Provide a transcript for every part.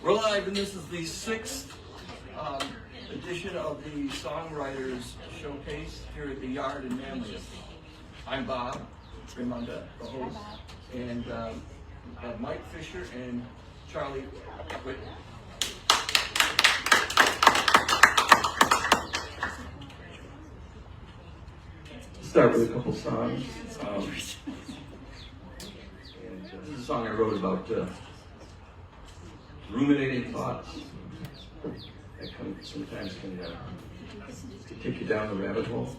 We're live, and this is the sixth edition of the Songwriters Showcase here at the Yard in Manly. I'm Bob Ramonda, the host, and we have Mike Fischer and Charlie Wittman. Start with a couple songs. This is a song I wrote about ruminating thoughts that sometimes can take you down the rabbit hole.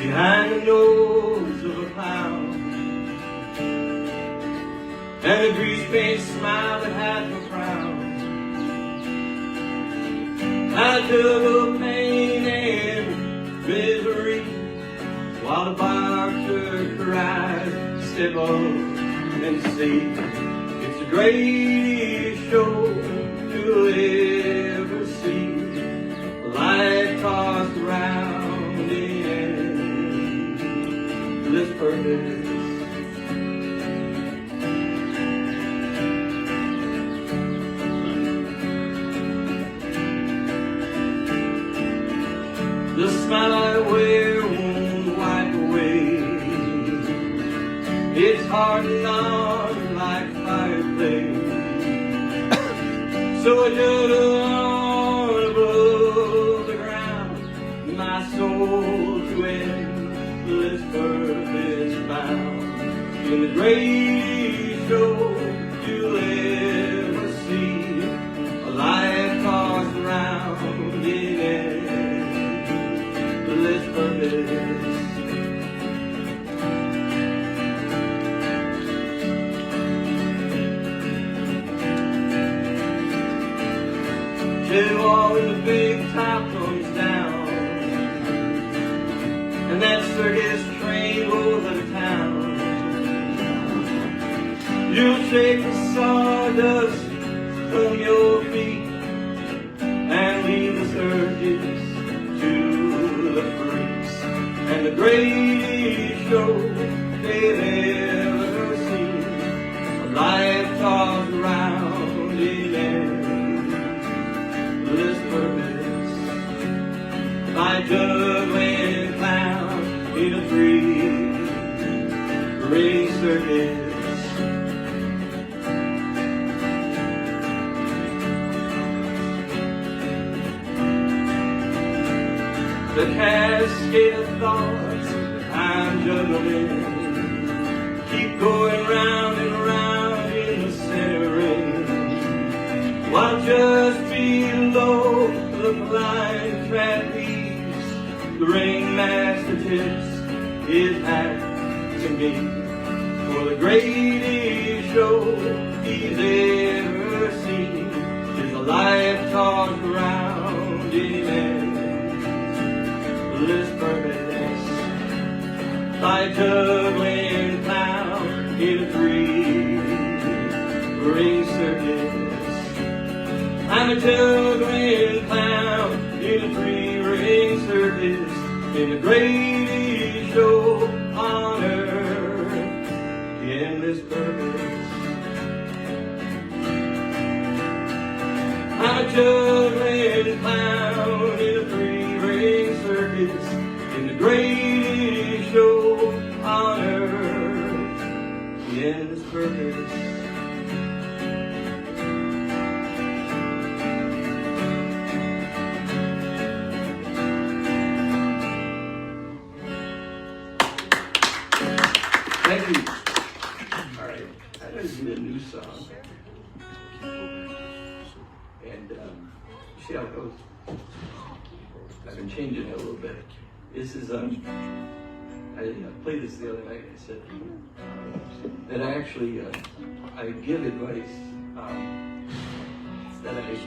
Behind the nose of a clown, and a grease paint smile that had no frown. I took a pain and misery, while the barker cried, step up and see. It's the greatest show you'll ever see. Life tossed around in this purpose. The smile I wear won't wipe away. It's hardened on like fireplace. So I dug on above the ground, my soul to endless purpose bound. In the greatest show you'll ever see, a life tossed around in endless purpose. Jewell when the big top comes down, and that circus train goes out of town. You'll shake the sawdust from your feet and leave the circus to the freaks. And the greatest show they've ever seen, a life tossed around in endless purpose. By juggling clown in a three-ring circus. The cascade of thoughts that I'm juggling keep going round and round in the center ring, while just below the blind trapeze, the ringmaster tips his hat to me. For the greatest show he's ever seen is a life tossed around in endless purpose. By juggling clown in a three-ring circus. I'm a juggling clown in a three-ring circus, in the greatest show on earth, the endless purpose. I'm a juggling clown in a three-ring circus, in the greatest show on earth, the endless purpose. Thank you. All right, I'm going to do a new song. And see how it goes. I've been changing it a little bit. This is, I played this the other night. I said that I actually, I give advice that I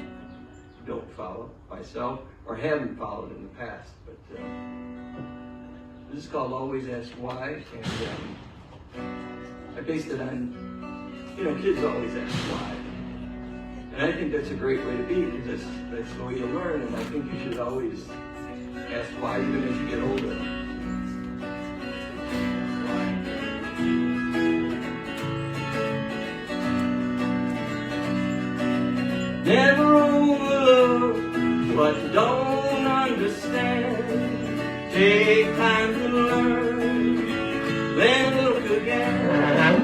don't follow myself or haven't followed in the past. But This is called Always Ask Why, and I based it on, kids always ask why. And I think that's a great way to be, because that's the way you learn, and I think you should always ask why, even as you get older. Never overlook what you don't understand. Take time to learn, then look again.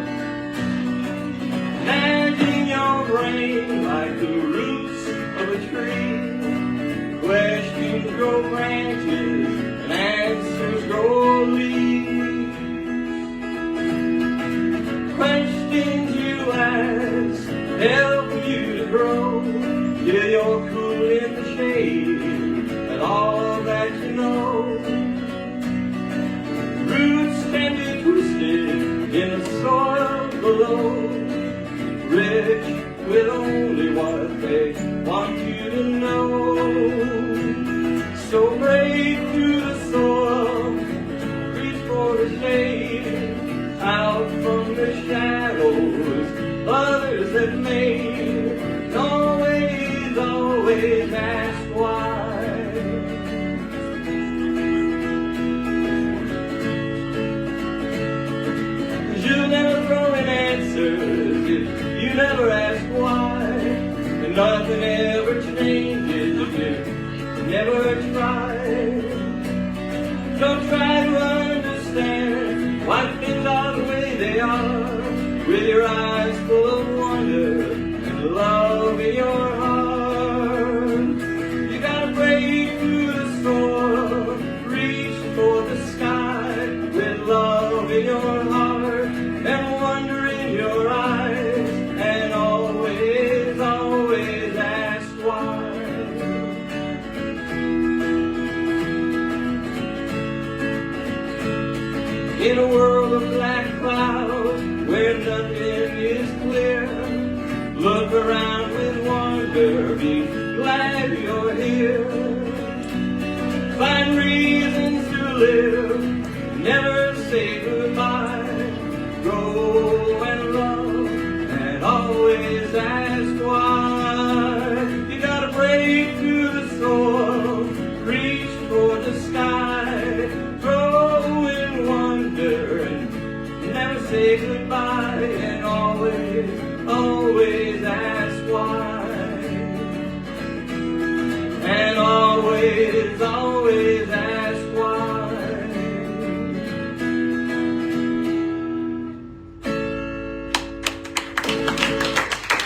Imagine your brain like the roots of a tree. Questions grow branches and answers grow leaves. Questions you ask help you to grow. Yeah, you're cool in the shade and all that you know. Roots can be twisted in the soil below, rich with only what they want you to know. So break through the soil, reach for the shade, out from the shadows others have made. Always, always ask why. You'll never throw in answers if you never ask why. And nothing ever changes if you never try. Don't try to understand why things are the way they are, with your eyes full of wonder and love in your heart. You gotta break through the soil, reach for the sky, with love in your heart and wonder in your eyes, and always, always ask why. In a world of black clouds where nothing is clear, look around with wonder, be glad you're here. Find reasons to live, never say goodbye. Grow and love and always ask why. You gotta break through the soil, reach for the sky, grow in wonder and never say goodbye, and always, always ask why. And always, always ask why.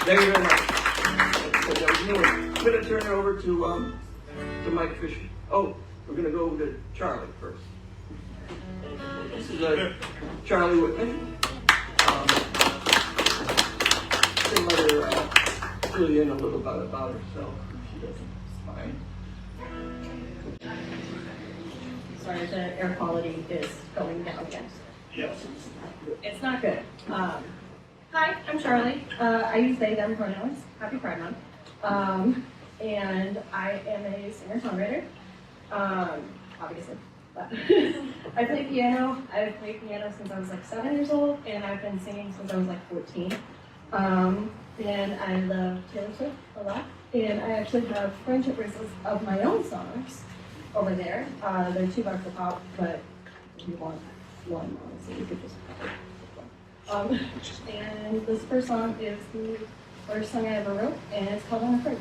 Thank you very much. I'm going to turn it over to Mike Fischer. Oh, we're going to go to Charlie first. This is Charlie Wittman. Let her fill you in a little bit about herself if she doesn't mind. Sorry, the air quality is going down again. Yes. It's not good. Hi, I'm Charlie. I use they, them pronouns. Happy Pride Month. And I am a singer-songwriter, obviously. But I play piano. I've played piano since I was like 7 years old, and I've been singing since I was like 14. And I love Taylor Swift a lot. And I actually have friendship bracelets of my own songs over there. They're $2 a pop, but if you want one, honestly, you could just and this first song is the first song I ever wrote, and it's called Unafraid.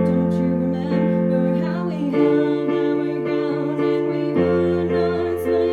Don't you remember how we held our ground and we would not slow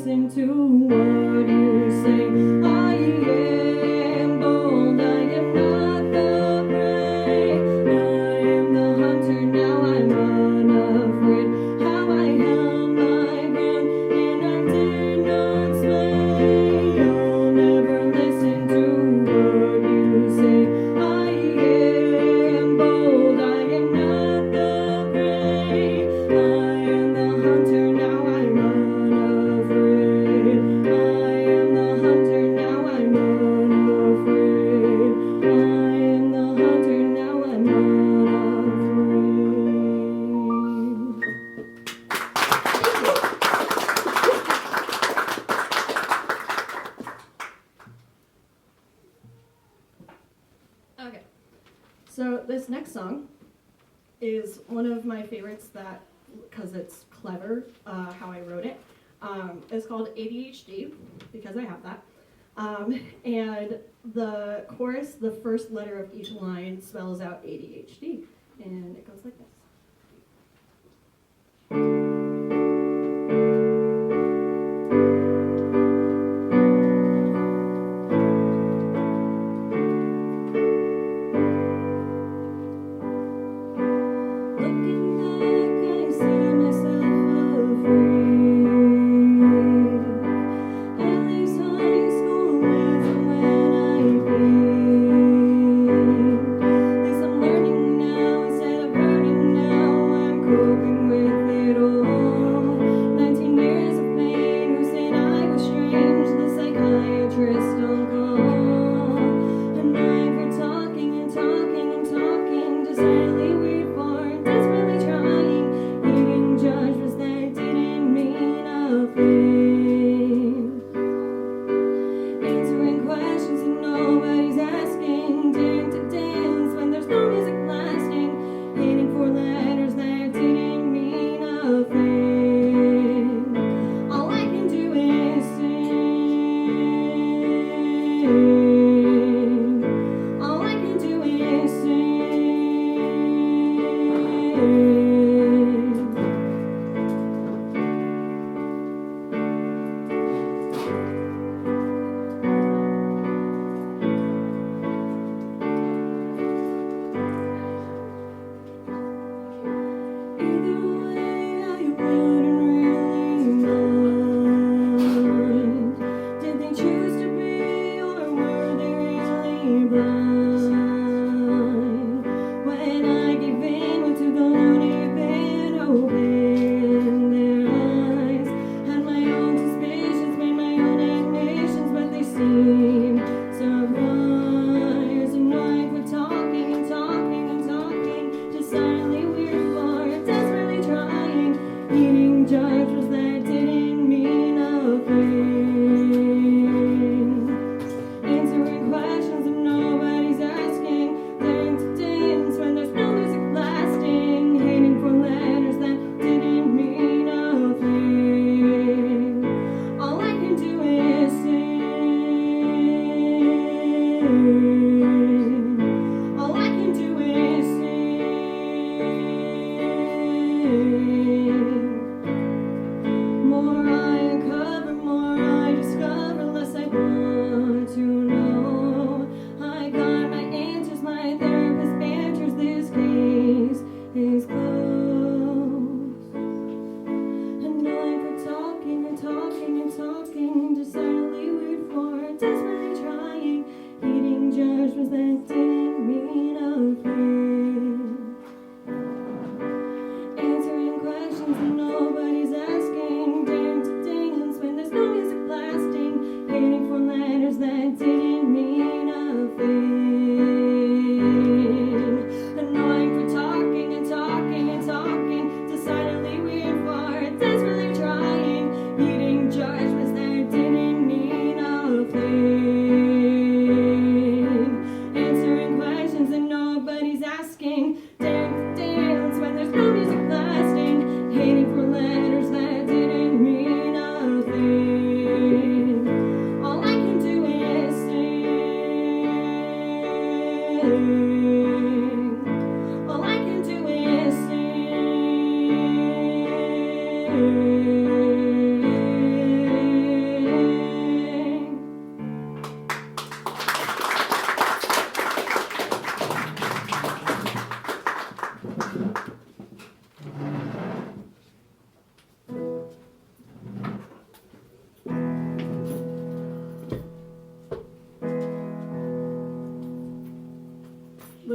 listen to what you say. I am bold, I am not the prey. I am the hunter, now I'm unafraid. How I held my ground and I did not sway. I'll never listen to what you say. I am bold, I am not the prey. I am the hunter, now I'm unafraid. I am the hunter, now I'm unafraid. I am the hunter, now I'm unafraid. Okay, so this next song is one of my favorites that, because it's clever, how I wrote it. It's called ADHD, because I have that. And the chorus, the first letter of each line spells out ADHD, and it goes like this. Looking back, I see myself afraid. At least high school isn't when I peaked. At least I'm learning now instead of hurting now. I'm coping with it all.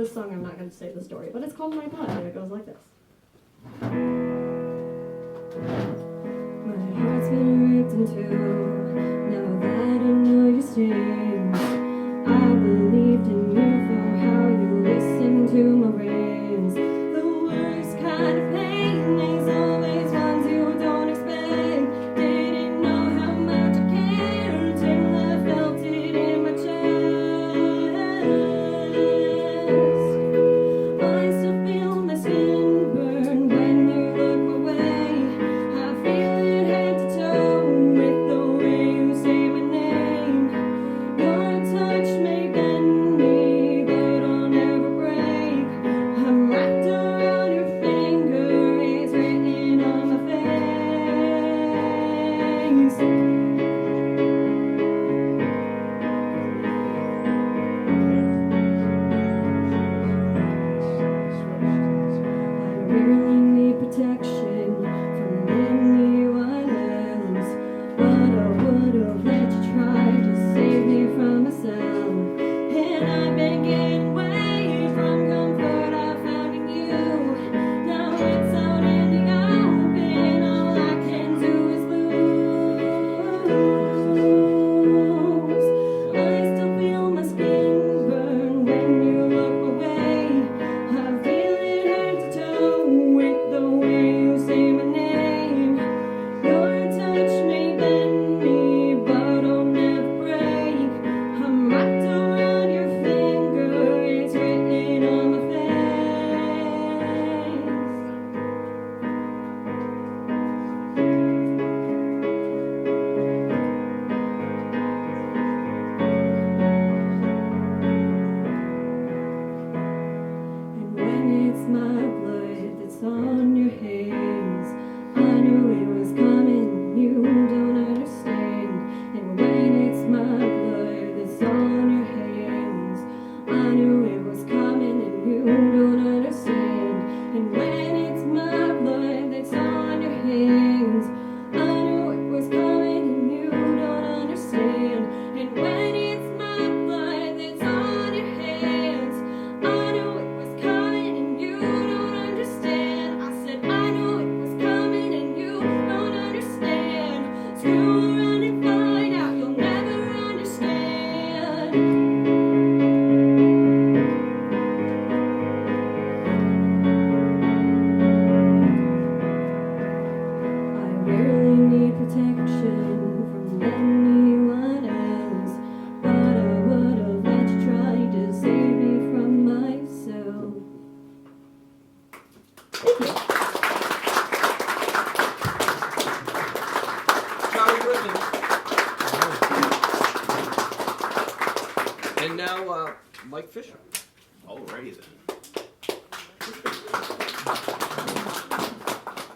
this song, I'm not going to say the story, but it's called My Blood, and it goes like this. My heart's been ripped in two, now that I know your stings. I believed in you for how you listened to my rings. The worst kind of pain is always ones you don't expect. Didn't know how much I cared till I felt it in my chest. I still feel my skin burn when you look away. I feel it head to toe with the way you say my name. Your touch may bend me, but I'll never break. I'm wrapped around your finger, it's written on my face. I really need protection from anyone else, but I would have let you try to save me from myself. And I've been getting away from comfort I found in you. Now it's out in the open, all I can do is lose. I still feel my skin burn when you look away. I feel it head to toe with the way you say my name. Your touch may bend me, but I'll never break. I'm wrapped around your finger, it's written on my face. And when it's my blood that's on your hands, I knew it was coming, you don't understand. And when it's my blood that's on your hands, I knew it was coming and you don't understand. And when it's my blood that's on your hands, I knew it was coming and you don't understand. And when it's my blood that's on your hands, I knew it was coming and you don't understand. I said I knew it was coming and you don't understand. Screw around and find out, you'll never understand. I really need protection from anyone else, but I would have let you try to save me from myself. Charlie Whitman. And now, Mike Fischer. Alrighty then.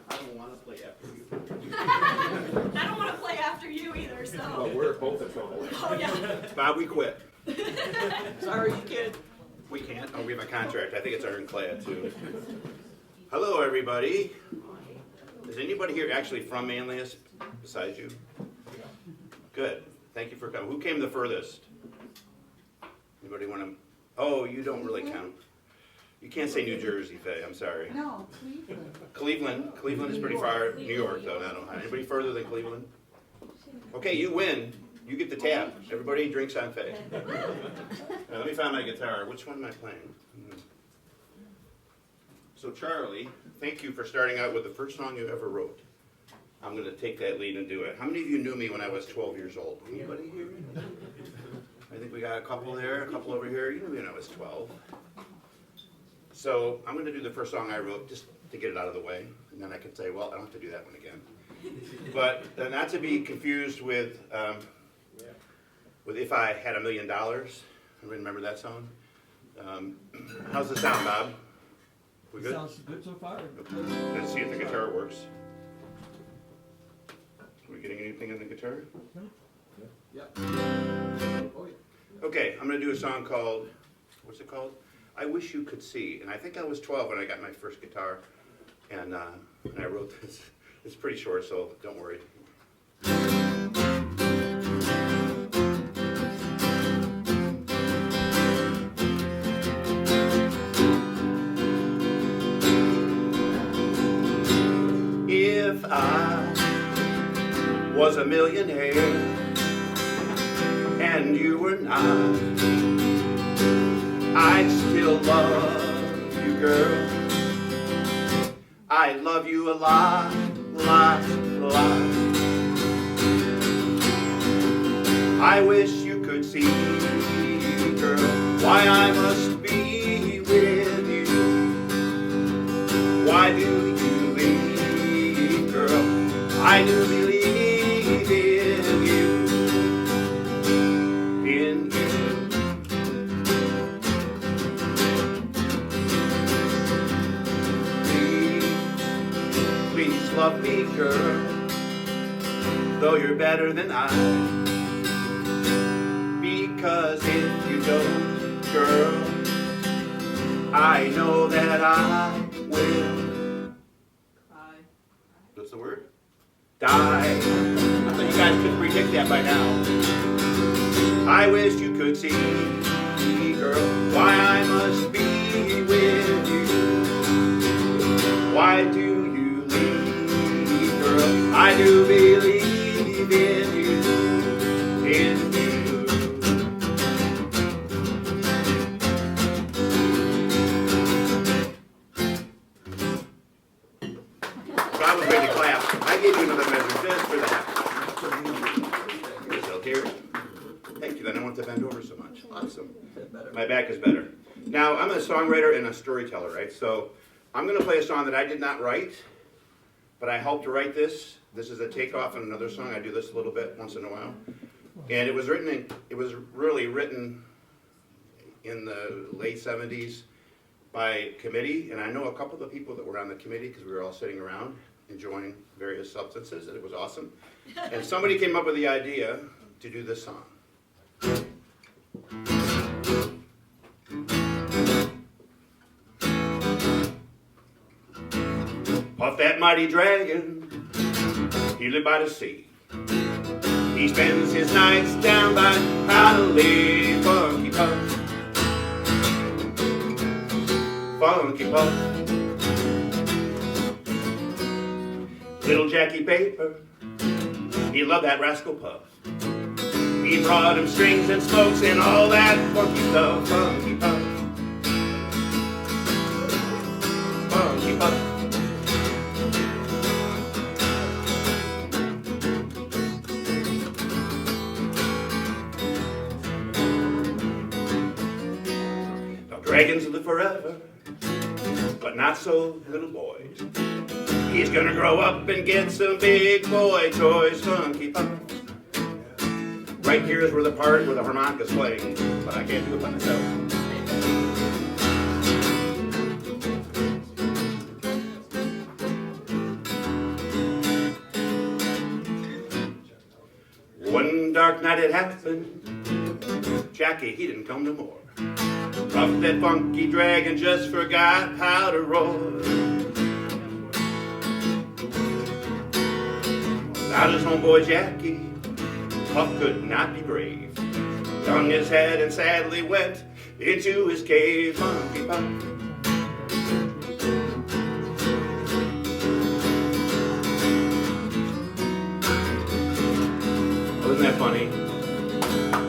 I don't want to play after you. I don't want to play after you either, Well, so. we're both in trouble. Oh, yeah. Bob, we quit. Sorry, you can't. We can't. Oh, we have a contract. I think it's ironclad too. Hello, everybody. Is anybody here actually from Manlius besides you? Good. Thank you for coming. Who came the furthest? Anybody want to? Oh, you don't really count. You can't say New Jersey, Faye. I'm sorry. No, Cleveland. Cleveland. Cleveland is pretty far. New York, though, not Ohio. Anybody further than Cleveland? Okay, you win. You get the tab. Everybody drinks on Faye. Let me find my guitar. Which one am I playing? So Charlie, thank you for starting out with the first song you ever wrote. I'm going to take that lead and do it. How many of you knew me when I was 12 years old? Anybody here? I think we got a couple there, a couple over here. You knew me when I was 12. So I'm going to do the first song I wrote just to get it out of the way. And then I can say, well, I don't have to do that one again. But not to be confused with If I Had $1 Million. Everybody remember that song? How's the sound, Bob? We good? Sounds good so far. Let's see if the guitar works. Are we getting anything on the guitar? Yeah. Okay, I'm going to do a song called, what's it called? I Wish You Could See. And I think I was 12 when I got my first guitar. And I wrote this. It's pretty short, so don't worry. was a millionaire and you were not, I'd still love you, girl. I love you a lot, lot, lot. I wish you could see, girl, why I must be with you. Why do you leave, girl? I do believe in you, in you. Please love me, girl, though you're better than I. Because if you don't, girl, I know that I will. What's the word? Die. So you guys could predict that by now. I wish you could see, girl, why I must be with you. Why do you leave, girl? I do believe in you, in you. I was ready to clap. I gave you another measure just for that. Yourself here. Thank you. Then I don't have to bend over so much. Awesome. My back is better. Now, I'm a songwriter and a storyteller, right? So I'm going to play a song that I did not write, but I helped to write this. This is a takeoff on another song. I do this a little bit once in a while. And it was really written in the late 70s by committee, and I know a couple of the people that were on the committee because we were all sitting around enjoying various substances, and it was awesome. And somebody came up with the idea to do this song. Puff that mighty dragon, he lived by the sea. He spends his nights down by Oneida Lake. Funky puff, funky puff. Little Jackie Paper, he loved that rascal Puff. He brought him strings and smokes and all that funky stuff. Funky Puff, funky Puff. Now dragons live forever, but not so little boys. He's gonna grow up and get some big boy toys. Funky Puff. Right here is where the part where the harmonica's playing, but I can't do it by myself. One dark night it happened, Jackie, he didn't come no more. Puff that funky dragon just forgot how to roar. Without his homeboy Jackie, Puff could not be brave. Hung his head and sadly went into his cave. Funky Puff. Wasn't that funny?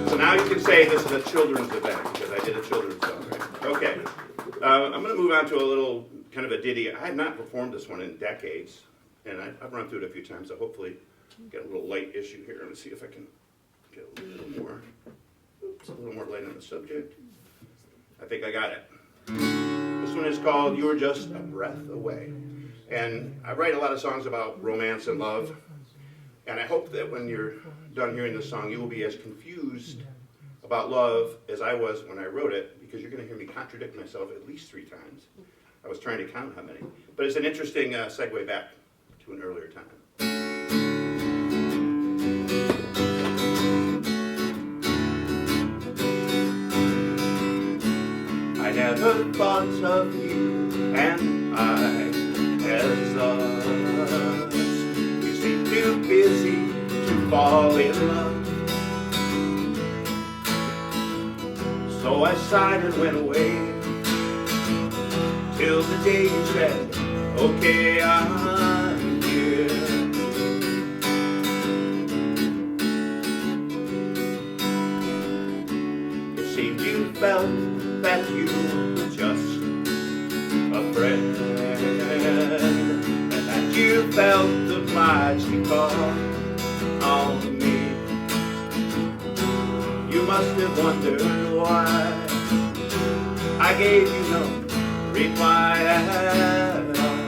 So now you can say this is a children's event because I did a children's song. Right? Okay. I'm going to move on to a little kind of a ditty. I had not performed this one in decades, and I've run through it a few times, so hopefully get a little light issue here. Let me see if I can get a little more light on the subject. I think I got it. This one is called You Were Just a Breath Away. And I write a lot of songs about romance and love. And I hope that when you're done hearing this song, you will be as confused about love as I was when I wrote it, because you're going to hear me contradict myself at least 3 times. I was trying to count how many. But it's an interesting segue back to an earlier time. I never thought of you and I as us. You seem too busy to fall in love. So I sighed and went away till the day you said, okay, I'm here. felt that you were just a friend, and that you felt obliged to call on me. You must have wondered why I gave you no reply at all.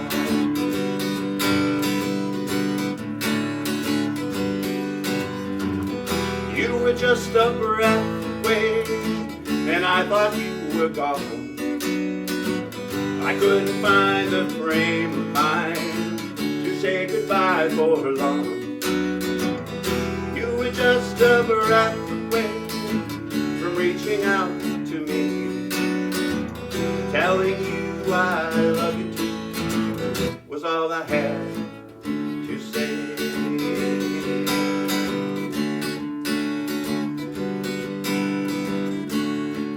You were just a breath away, and I thought you were gone. I couldn't find a frame of mind to say goodbye for long. You were just a breath away from reaching out to me, telling you I love you too was all I had to say.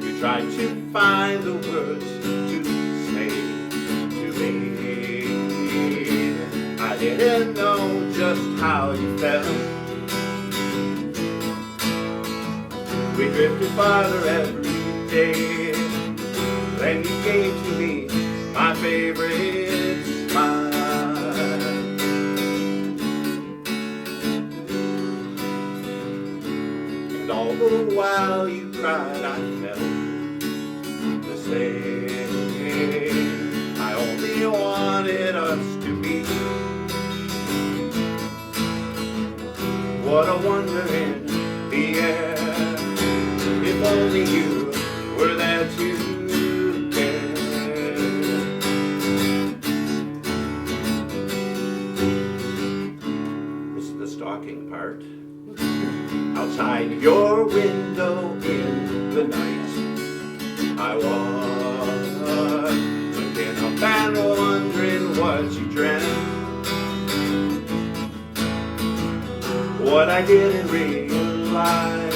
You tried to find the words to say to me. I didn't know just how you felt. We drifted farther every day. Then you gave to me my favorite smile. And all the while you cried, I felt the same. I only wanted us to be. What a wonder in the air. If only you were there to care. This is the stalking part. Outside your window in the night, I was looking up and wondering what you dreamt. What I didn't realize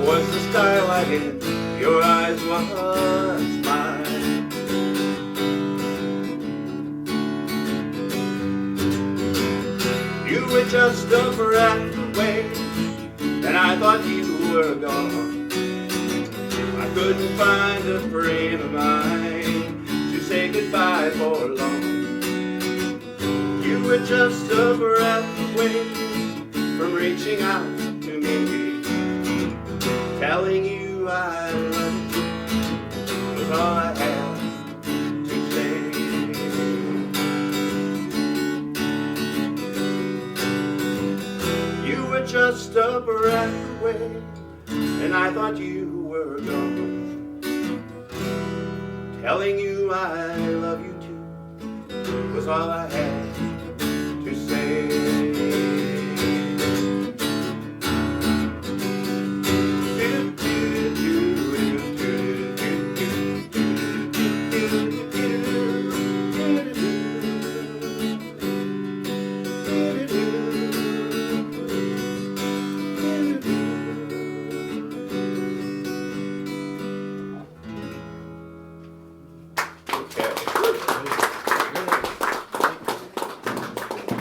was the starlight in your eyes was mine. You were just a breath away, and I thought you were gone. I couldn't find a frame of mind to say goodbye for long. You were just a breath away from reaching out to me, telling you I love you was all I had to say. You were just a breath away, and I thought you were gone. Telling you I love you too was all I had to say.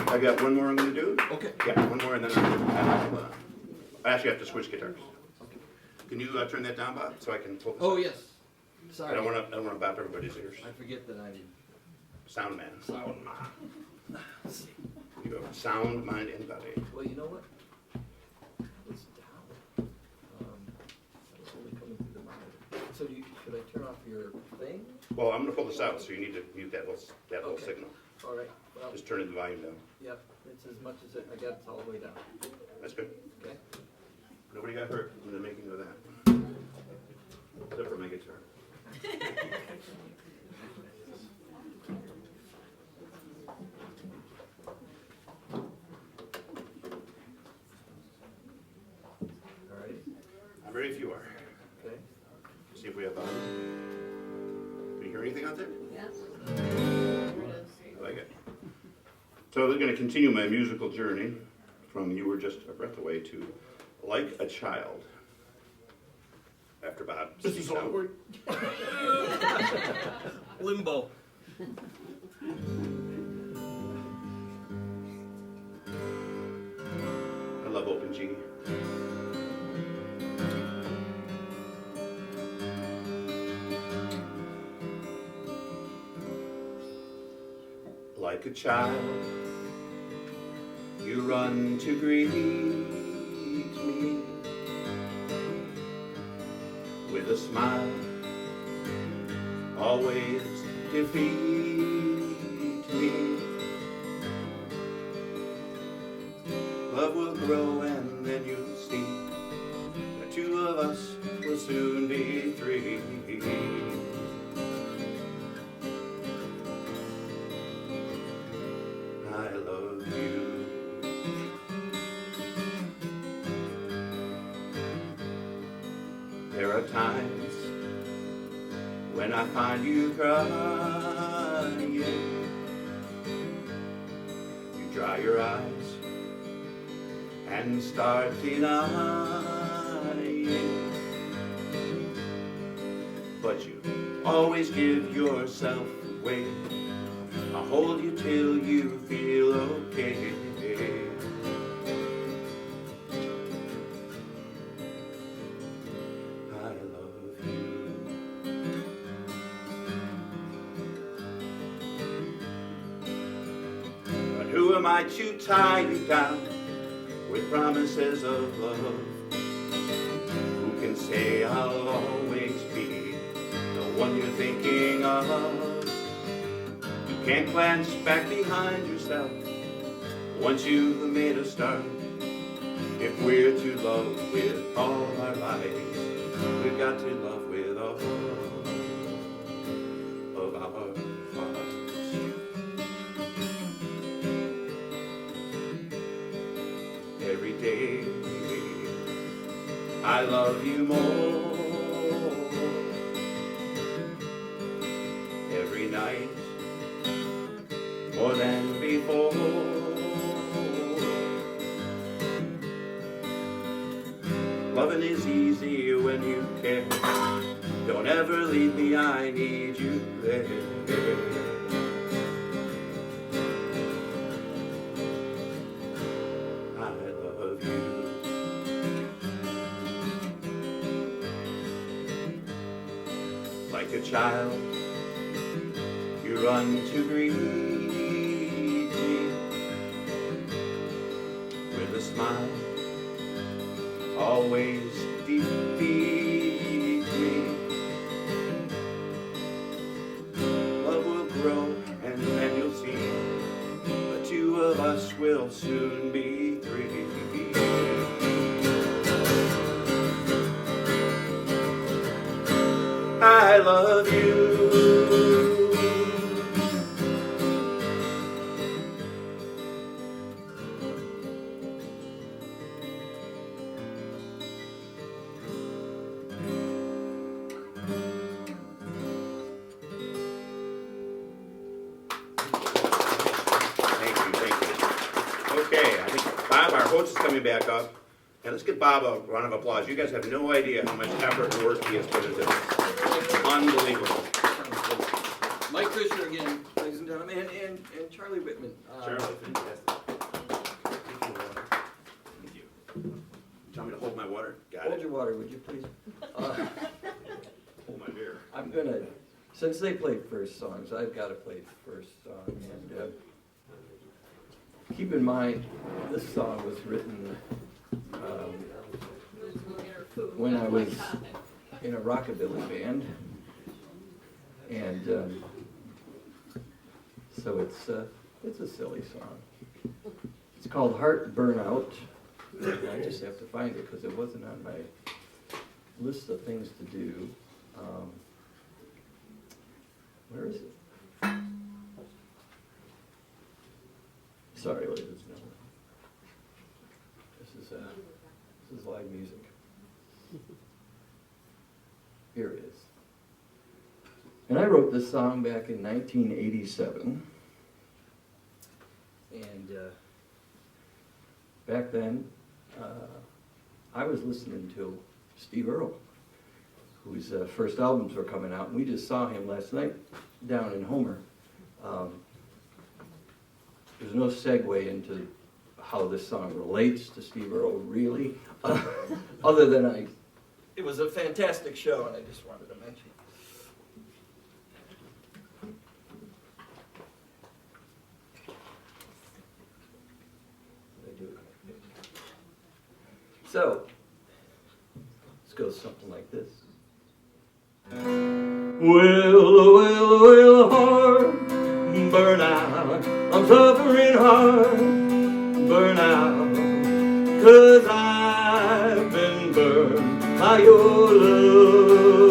I got one more I'm going to do. Okay. Yeah, one more and then I actually have to switch guitars. Can you turn that down, Bob, so I can pull this Oh, up? yes. I Sorry. don't want to bop everybody's ears. I forget that I'm Sound man. sound. You go sound, mind, and body. Well, you know what? It's down. It's only coming through the monitor. So should I turn off your thing? Well, I'm going to pull this out, so you need to mute that whole Okay. signal. All right. Well, Just turn the volume down. yep. It's as much as I got it all the way down. That's good. Okay. Nobody got hurt in the making of that. Except for my guitar. All right. I'm ready if you are. Okay. See if we have volume. Can you hear anything out there? Yes. I like it. So we're going to continue my musical journey from You Were Just a Breath Away to Like a Child. After Bob speaks out. Limbo. I love open G. Like a child, you run to greet me with a smile, always defeat me. Love will grow and then you'll see the two of us will soon be three. I love you. There are times when I find you crying. You dry your eyes and start denying, but you always give yourself away. I'll hold you till you feel okay. I love you. But who am I to tie you down with promises of love? Who can say I'll always be the one you're thinking of? You can't glance back behind yourself once you've made a start. If we're to love with all our lives, we've got to love with all of our hearts. Every day I love you more. Every night more than before. Loving is easy when you care. Don't ever leave me, I need you there. I love you. Like a child, you run to greet me with a smile, always defeat me. Love will grow and then you'll see the two of us will soon be three. I love you. Okay, I think Bob, our host, is coming back up. And let's give Bob a round of applause. You guys have no idea how much effort and work he has put into this. Unbelievable. Mike Fischer again, ladies and gentlemen, and Charlie Wittman. Charlie, fantastic. Thank you. Tell me to hold my water. Got Hold it. your water, would you please? Hold my beer. I'm gonna, since they played first songs, I've got to play the first song. And keep in mind, this song was written when I was in a rockabilly band, and so it's a silly song. It's called Heart Burnout. I just have to find it because it wasn't on my list of things to do. Where is it? Sorry, ladies and gentlemen. This is live music. Here it is. And I wrote this song back in 1987. And back then, I was listening to Steve Earle, whose first albums were coming out. And we just saw him last night down in Homer. There's no segue into how this song relates to Steve Earle, really, other than it was a fantastic show, and I just wanted to mention it. So, let's go something like this. Well, heart, burn out. I'm suffering hard, burn out. 'Cause I've been burned by your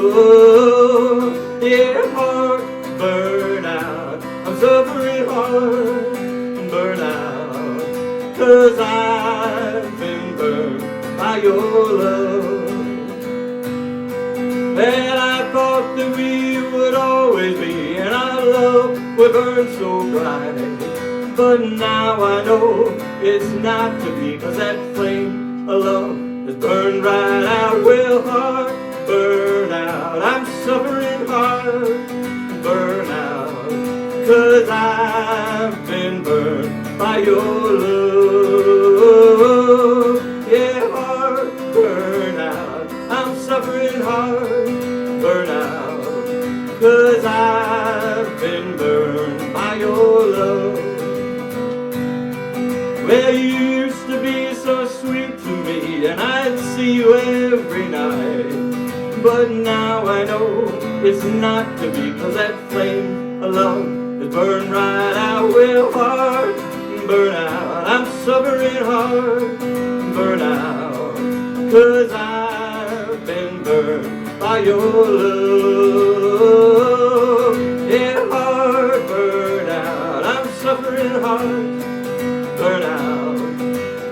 love. Yeah, heart, burn out. I'm suffering hard, burn out. 'Cause I've been burned by your love. And I thought that we would always be, and our love would burn so bright. But now I know it's not to be, 'cause that flame of love has burned right out. Well, heart, burn out. I'm suffering hard, burn out. 'Cause I've been burned by your love. Yeah, heart, burn out. I'm suffering hard, burn out. 'Cause I've been burned by your love. Well, you used to be so sweet to me, and I'd see you every night. But now I know it's not to be, 'cause that flame of love is burned right out. Well, heart, burn out. I'm suffering hard, burn out. 'Cause I've been burned by your love. Yeah, heart, burn out. I'm suffering hard, burn out.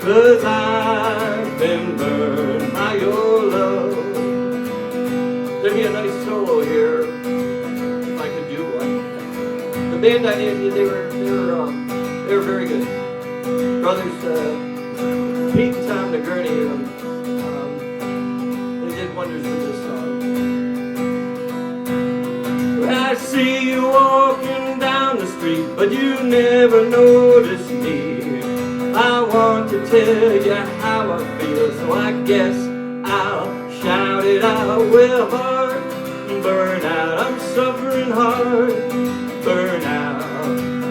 'Cause I've been burned by your love. There'd be a nice solo here if I could do one. The band I did, they were very good. Brothers Pete and Tom Nagurney, they did wonders with this song. I see you walking down the street, but you never noticed me. I want to tell you how I feel, so I guess I'll shout it out. Well, heart, burn out. I'm suffering hard, burn out.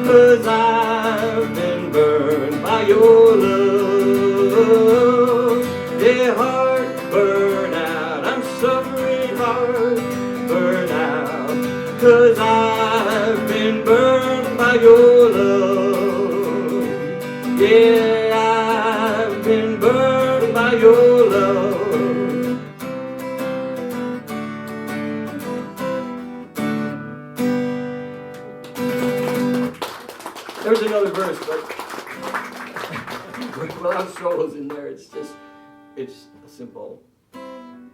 'Cause I've been burned by your love. Yeah, heart, burn out. I'm suffering hard, burn out. 'Cause I've been burned by your love. Yeah, I've been burned by your love. There's another verse, but without solos in there, it's a simple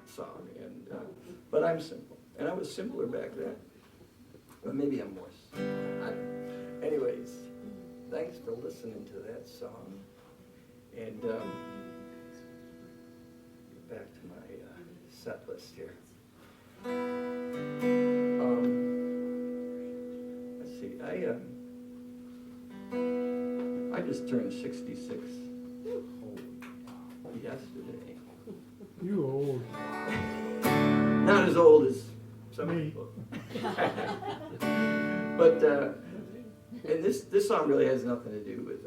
song. And but I'm simple, and I was simpler back then. But maybe I'm worse. Anyways, thanks for listening to that song. And get back to my set list here. Let's see. I just turned 66 yesterday. You old. Not as old as some Me. people. But and this song really has nothing to do with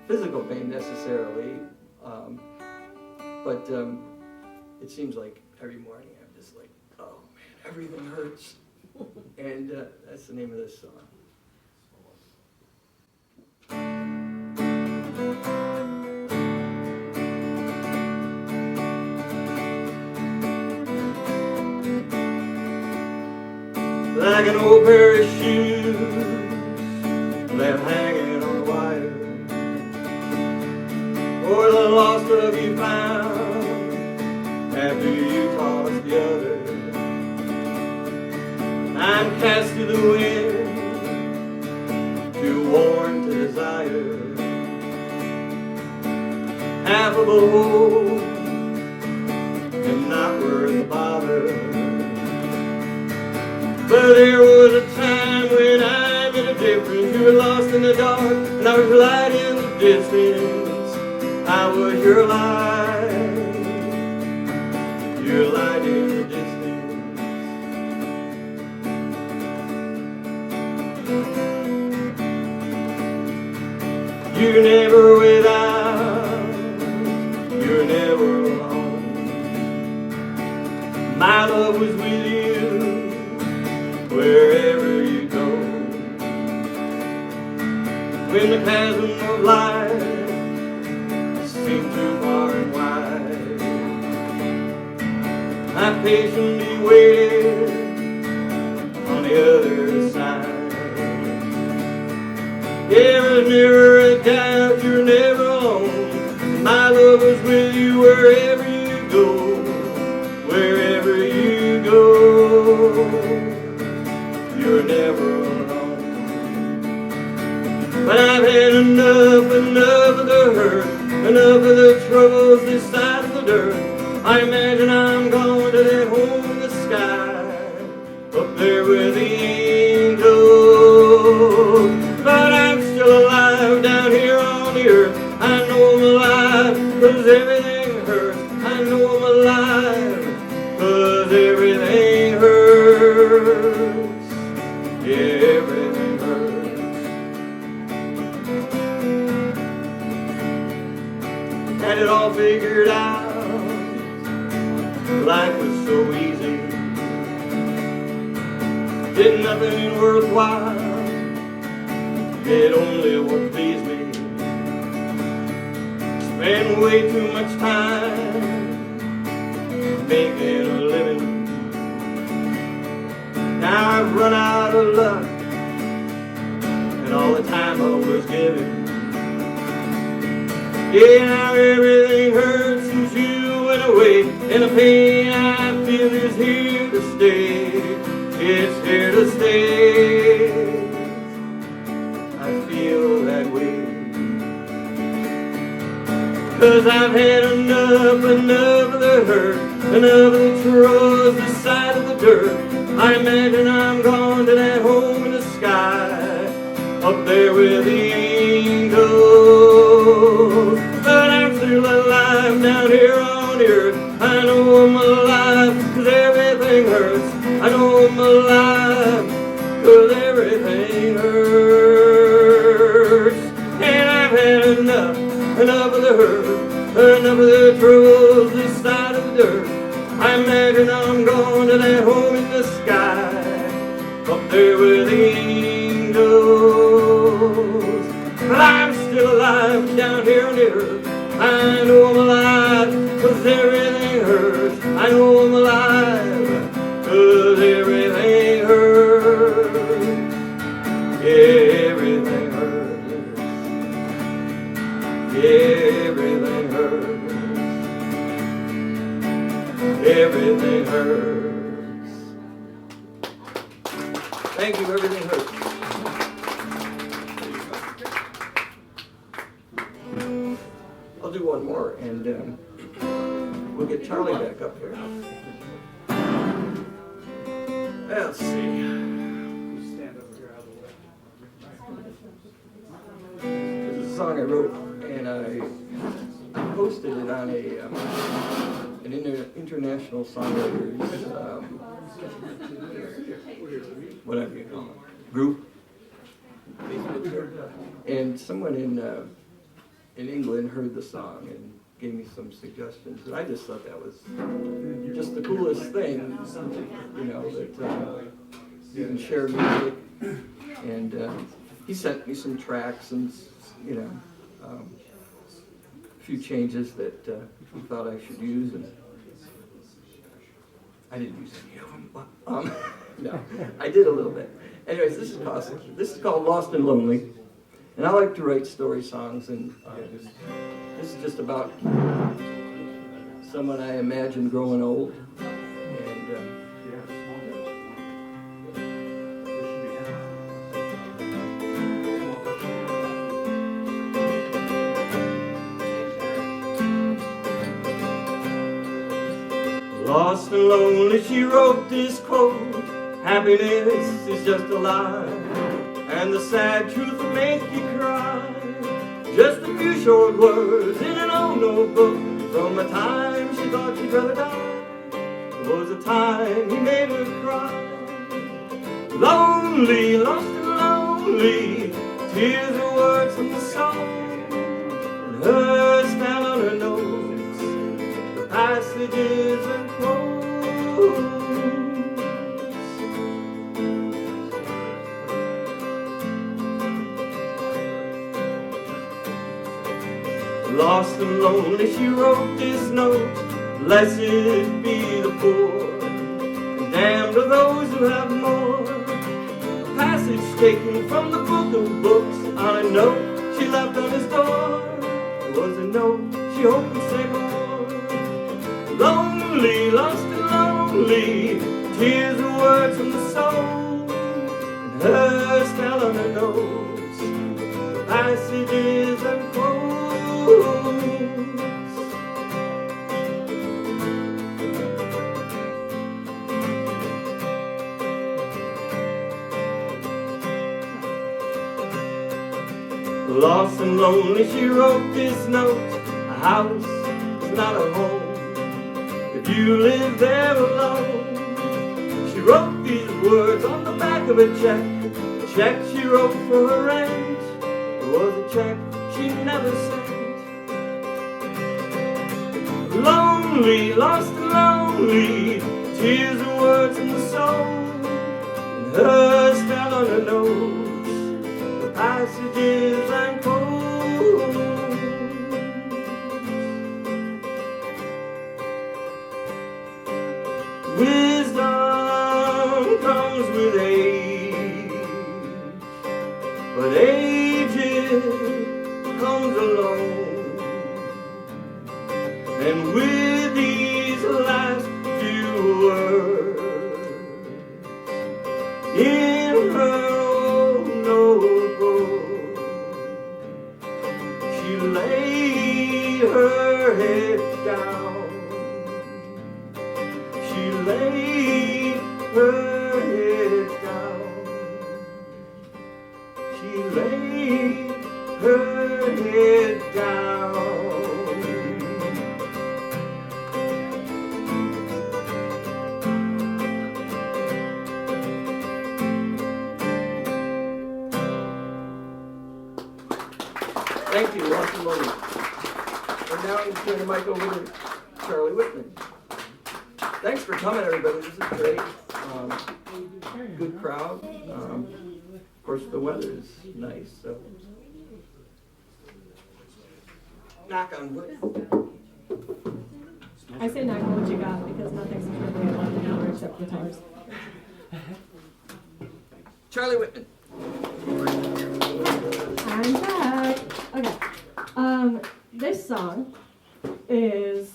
physical pain necessarily, but it seems like every morning I'm just like, oh man, everything hurts, and that's the name of this song. Like an old pair of shoes left hanging on the wire, or the lost love you found after you tossed the other. I'm cast to the wind, too worn to desire, half of a hope and not worth the bother. But there was a time when I made a difference. You were lost in the dark, and I was light in the distance. I was your light, your light in the distance. You never without, you're patiently waited on the other side. Yeah, there's never a doubt you're never alone. My love is with you wherever you go, wherever you go. You're never alone. But I've had enough of the hurt, enough of the troubles this side of the dirt. I imagine I'm going to that home in the sky, up there with the angels. But I'm still alive down here on the earth. I know I'm alive, 'cause everything hurts. I know I'm alive, 'cause everything hurts. Yeah, everything hurts. Had it all figured out. Life was so easy. Did nothing worthwhile. Did only what pleased me. Spend way too much time making a living. Now I've run out of luck and all the time I was given. Yeah, now everything hurts since you went away, and the pain I feel is here to stay. It's here to stay. I feel that way. 'Cause I've had enough of the hurt, enough of the troubles this side of the dirt. I imagine I'm going to that home in the sky, up there with the angels. But I'm still alive down here on earth. I know I'm alive, 'cause everything hurts. I know I'm alive, 'cause everything hurts. And I've had enough of the hurt, enough of the troubles this side of the dirt. I imagine I'm going to that home in the sky, up there with the angels. But I'm still alive down here on the earth. I know I'm alive, 'cause everything hurts. I know I'm alive, 'cause everything hurts. Yeah, everything hurts. Yeah, everything hurts. Everything hurts. Thank you, everything hurts. I'll do one more, and we'll get Charlie back up here. Let's see. This is a song I wrote, and I posted it on an international songwriters, whatever you call it, group. And someone in England heard the song and gave me some suggestions, and I just thought that was just the coolest thing, you know, that you can share music. And he sent me some tracks and, you know, a few changes that he thought I should use, and I didn't use any of them. No, I did a little bit. Anyways, this is called Lost and Lonely. And I like to write story songs, and this is just about someone I imagine growing old. And lost and lonely, she wrote this quote: happiness is just a lie, and the sad truth will make you cry. Just a few short words in an old notebook from a time she thought she'd rather die. There was a time he made her cry. Lonely, lost and lonely, tears are words from the song, and hers down on her notes, the passages and quotes. Lost and lonely, she wrote this note: blessed be the poor, Damned are those who have more. A passage taken from the book of books on a note she left on his door. It was a note she hoped would say more. Lonely, lost and lonely, tears of words from the soul, and hers fell on her nose, passages and quotes. Lost and lonely, she wrote this note. A house is not a home if you live there alone. She wrote these words on the back of a check she wrote for her rent. It was a check she never sent. Lonely, lost and lonely, tears of words in the soul, and hers fell on her nose, the passages and quotes. Wisdom comes with age, but age comes alone. And with these last few words in her own notebook, she laid her head down. She laid her head down. She laid her head down. Thank you, welcome William. And now I'm turn the mic over to Charlie Wittman. Thanks for coming, everybody. This is great. Good crowd. Of course, the weather is nice. So, knock on wood. I say knock on what you got because nothing's perfectly alive anymore except guitars. Charlie Wittman. I'm back. Okay. This song is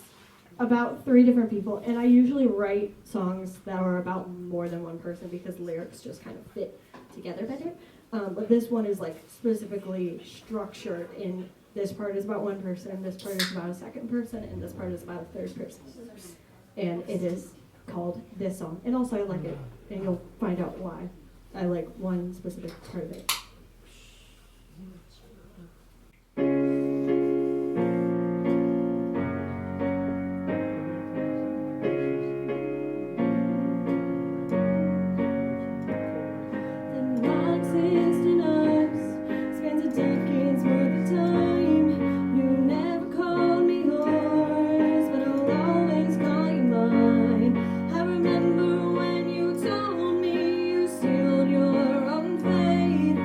about 3 different people, and I usually write songs that are about more than one person because lyrics just kind of fit together better. But this one is like specifically structured in this part is about one person, this part is about a second person, and this part is about a third person. And it is called This Song. And also I like it, and you'll find out why I like one specific part of it. Remember when you told me you sealed your own fate.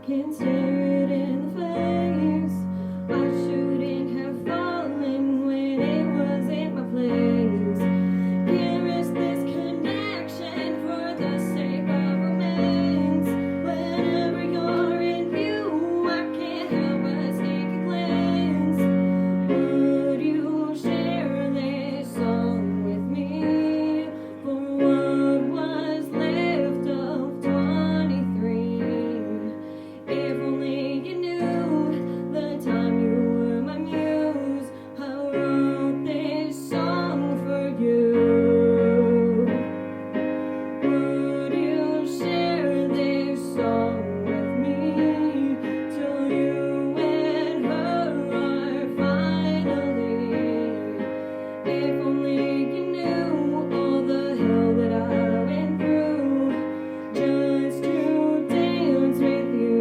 Can't stare it in the face. I shouldn't have fallen when it wasn't my place. Can't risk this connection for the sake of romance. Whenever you're in view, I can't help but sneak a glance. Would you share this song with me for what was left of 23? If only you knew the time you were my muse, I wrote this song for you. Would you share this song with me till you and her are finally? If only you knew all the hell that I went through just to dance with you.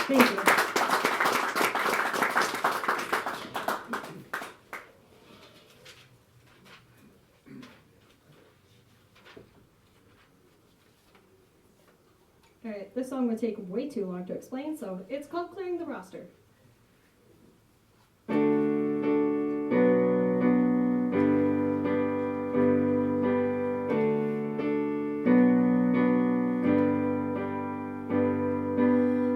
Thank you. Alright, this song would take way too long to explain, so it's called Clearing the Roster.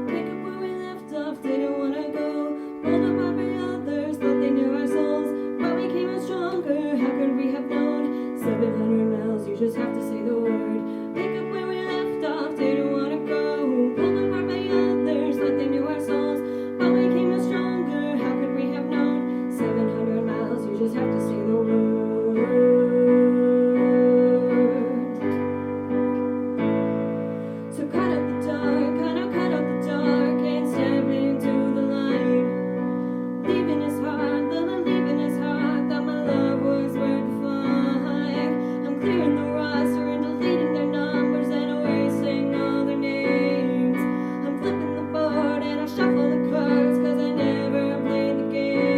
Pick up where we left off, didn't wanna go. Pulled up every others, thought they knew our souls. But we came out stronger, how could we have known? 700 miles, you just have to say the word. Pick up where we left off, didn't wanna go. Pulled apart by others, thought they knew our souls. But we came out stronger, how could we have known? 700 miles, you just have to say the word. So cut out the dark, cut out the dark, and step into the light. Leaving is hard, leaving is hard, thought my love was worth the fight. I'm clearing the roster and deleting their numbers and erasing all their names. I'm flipping the board and I shuffle the cards, cause I never played the game.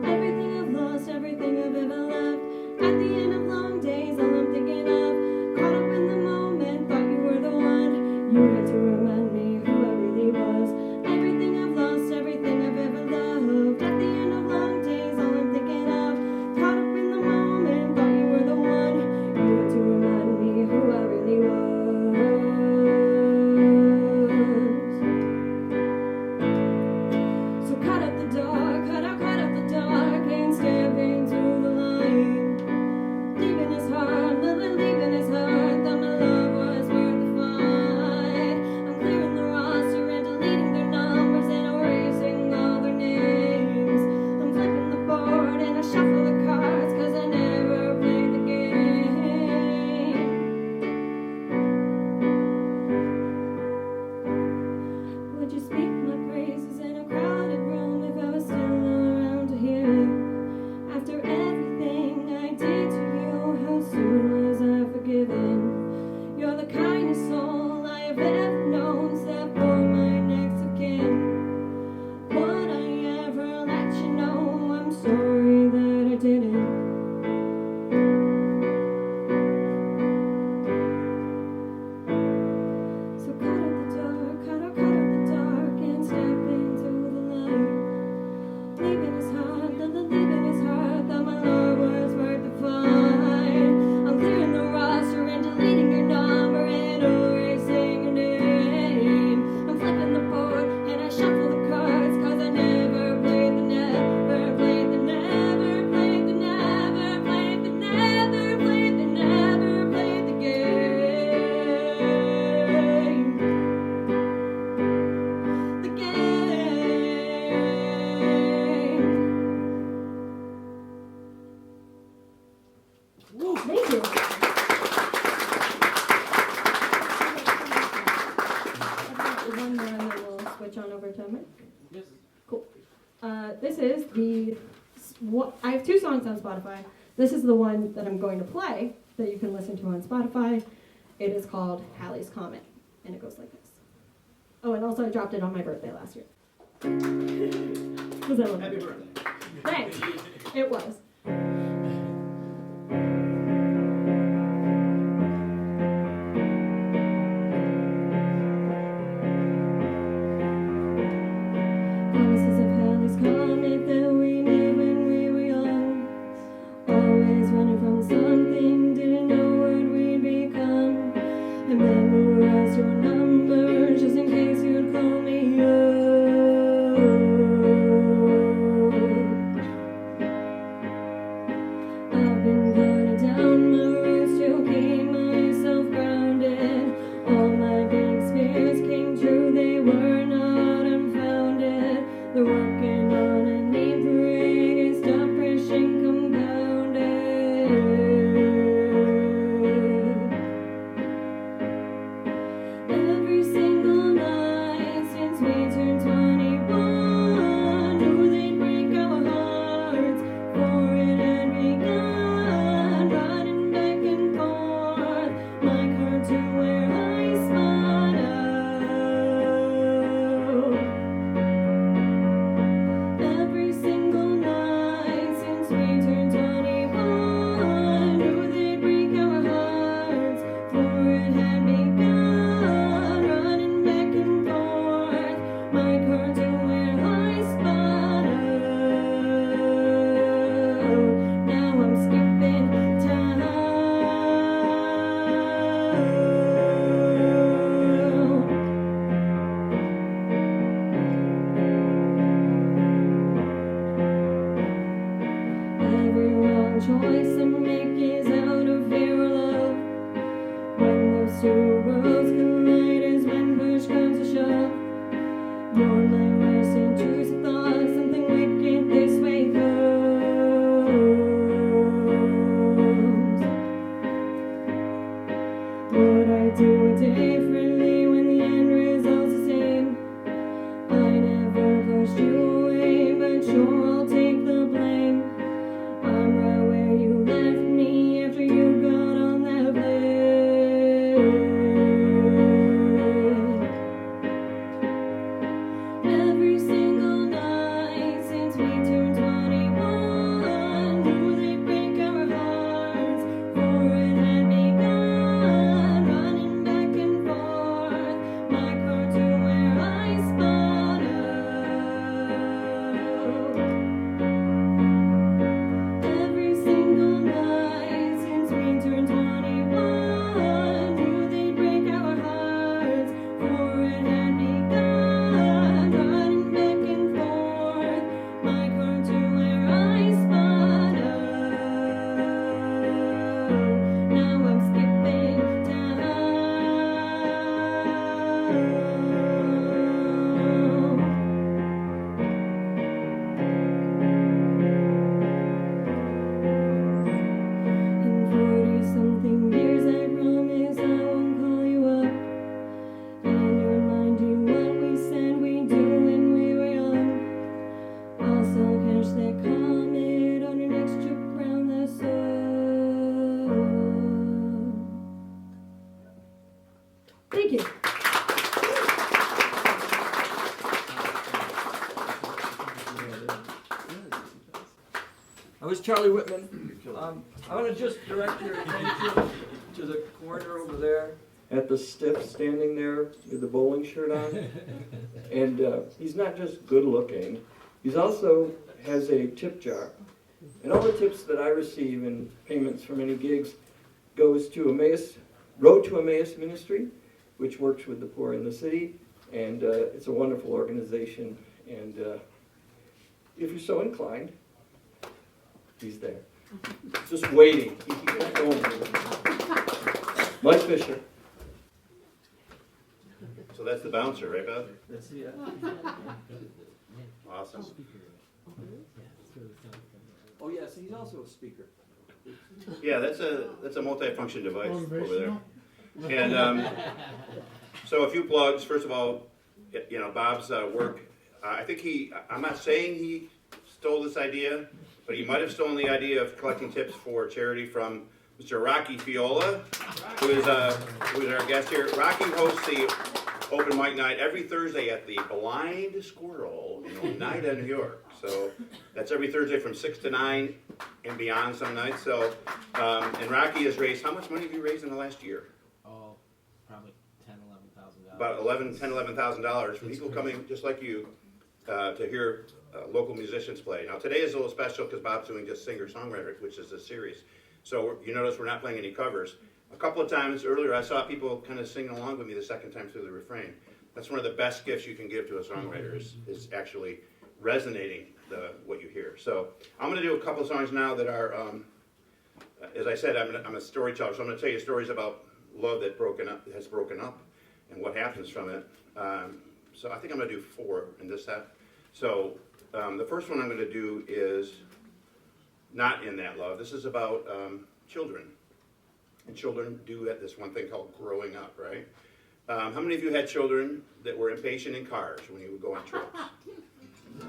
Everything I've lost, everything I've ever left. At the end of long days, all I'm thinking of. Caught up in the moment, thought you were the one. You had to remind me who I really was. Everything I've lost, everything I've ever loved. At the end of long days, all I'm thinking of. Caught up in the moment, thought you were the one. You had to remind me who I really was. So cut out the dark, cut out the dark, and step into the light. Leaving is hard, leaving is hard, thought my love was worth the fight. I'm clearing the roster and deleting their numbers and erasing all their names. I'm flipping the board and I shuffle the cards, cause I never played the game. Would you speak my praises in a crowded room if I was still around to hear it? After everything I did to you, how soon was I forgiven? You're the kindest soul I have ever known, except for my next of kin. Would I ever let you know I'm sorry that I didn't? So cut out the dark, cut out the dark, and step into the light. Leaving is hard, leaving is hard, thought my love was worth the fight. I'm clearing the roster and deleting your number and erasing your name. I'm flipping the board and I shuffle the cards, cause I never played the never played the never played the never played the never played the never played the game. The game. Thank you. One more and then we'll switch on over to Mike. Yes. Cool. This is I have two songs on Spotify. This is the one that I'm going to play that you can listen to on Spotify. It is called Halley's Comet, and it goes like this. Oh, and also I dropped it on my birthday last year. Was that one? Happy birthday. Thanks. It was. Promises of Halley's Comet that we made when we were young. Always running from something, didn't know what we'd become. I memorized your number just in case you'd call me up. I've been putting down my roots to keep myself grounded. All my big fears came true, they were not unfounded. They're working on a knee parade, stop pressing compounded. Every single night since we turned 21, knew they'd break our hearts, for it had begun. Riding back and forth, my car to where I spun out. Every single night since we turned 21, knew they'd break our hearts, for it had begun. Running back and forth, my car to where I spun out. Now I'm skipping town. Every wrong choice I make is out of fear of love. When those two worlds collide is when push comes to shove. Your nightmares intrusive thoughts, something wicked this way comes. Would I do it differently when the end result's the same? I never pushed you away, but sure I'll take the blame. I'm right where you left me after you got on that plane. Every single night since we turned 21, knew they'd break our hearts, for it had begun. Running back and forth, my car to where I spun out. Every single night since we turned 21, knew they'd break our hearts, for it had begun. Running back and forth, my car to where I spun out. Now I'm skipping town. In 40-something years, I promise I won't call you up and remind you what we said we'd do when we were young. Also catch that comet on your next trip around the sun. Thank you. I was Charlie Wittman. I want to just direct your attention to the corner over there at the stiff standing there with the bowling shirt on. And he's not just good looking, he's also has a tip jar. And all the tips that I receive in payments from any gigs goes to Raut to Emmaus Ministry, which works with the poor in the city. And it's a wonderful organization. And if you're so inclined, he's there. Just waiting. He's not going anywhere. Mike Fischer. So that's the bouncer, right, Beth? That's the, Awesome. oh yes, he's also a speaker. Yeah, that's a multi-function device over there. And so a few plugs. First of all, you know, Bob's work. I think I'm not saying he stole this idea, but he might have stolen the idea of collecting tips for charity from Mr. Rocky Fiola, who is our guest here. Rocky hosts the open mic night every Thursday at the Blind Squirrel in Oneida, New York. So that's every Thursday from 6 to 9 and beyond some nights. So, and Rocky has raised, how much money have you raised in the last year? Oh, probably $10,000, $11,000. About $11,000 from people coming just like you to hear local musicians play. Now today is a little special because Bob's doing just singer-songwriter, which is a series. So you notice we're not playing any covers. A couple of times earlier I saw people kind of singing along with me the second time through the refrain. That's one of the best gifts you can give to a songwriter is actually resonating what you hear. So I'm going to do a couple of songs now that are, as I said, I'm a storyteller, so I'm going to tell you stories about love that has broken up and what happens from it. So I think I'm going to do 4 in this set. So the first one I'm going to do is not in that love. This is about children. And children do this one thing called growing up, right? How many of you had children that were impatient in cars when you would go on trips?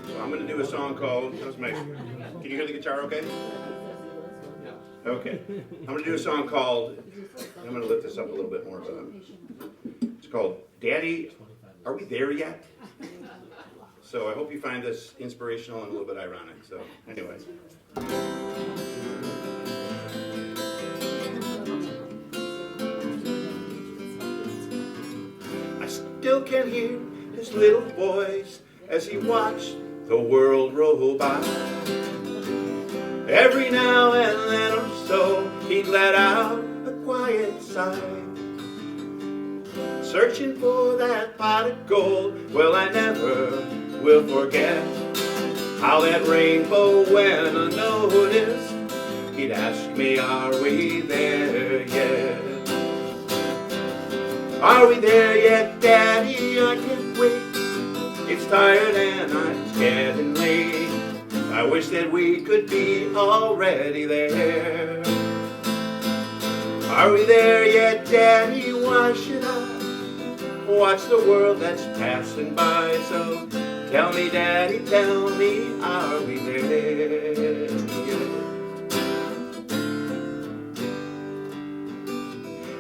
So I'm going to do a song called, can you hear the guitar okay? Okay. I'm going to do a song called, I'm going to lift this up a little bit more. It's called Daddy, Are We There Yet? So I hope you find this inspirational and a little bit ironic. So anyway. I still can hear his little voice as he watched the world roll by. Every now and then or so, he'd let out a quiet sigh, searching for that pot of gold. Well, I never will forget how that rainbow went unnoticed. He'd ask me, are we there yet? Are we there yet, Daddy? I can't wait. It's tired and it's getting late. I wish that we could be already there. Are we there yet, Daddy? Why should I watch the world that's passing by? So tell me, Daddy, tell me, are we there yet?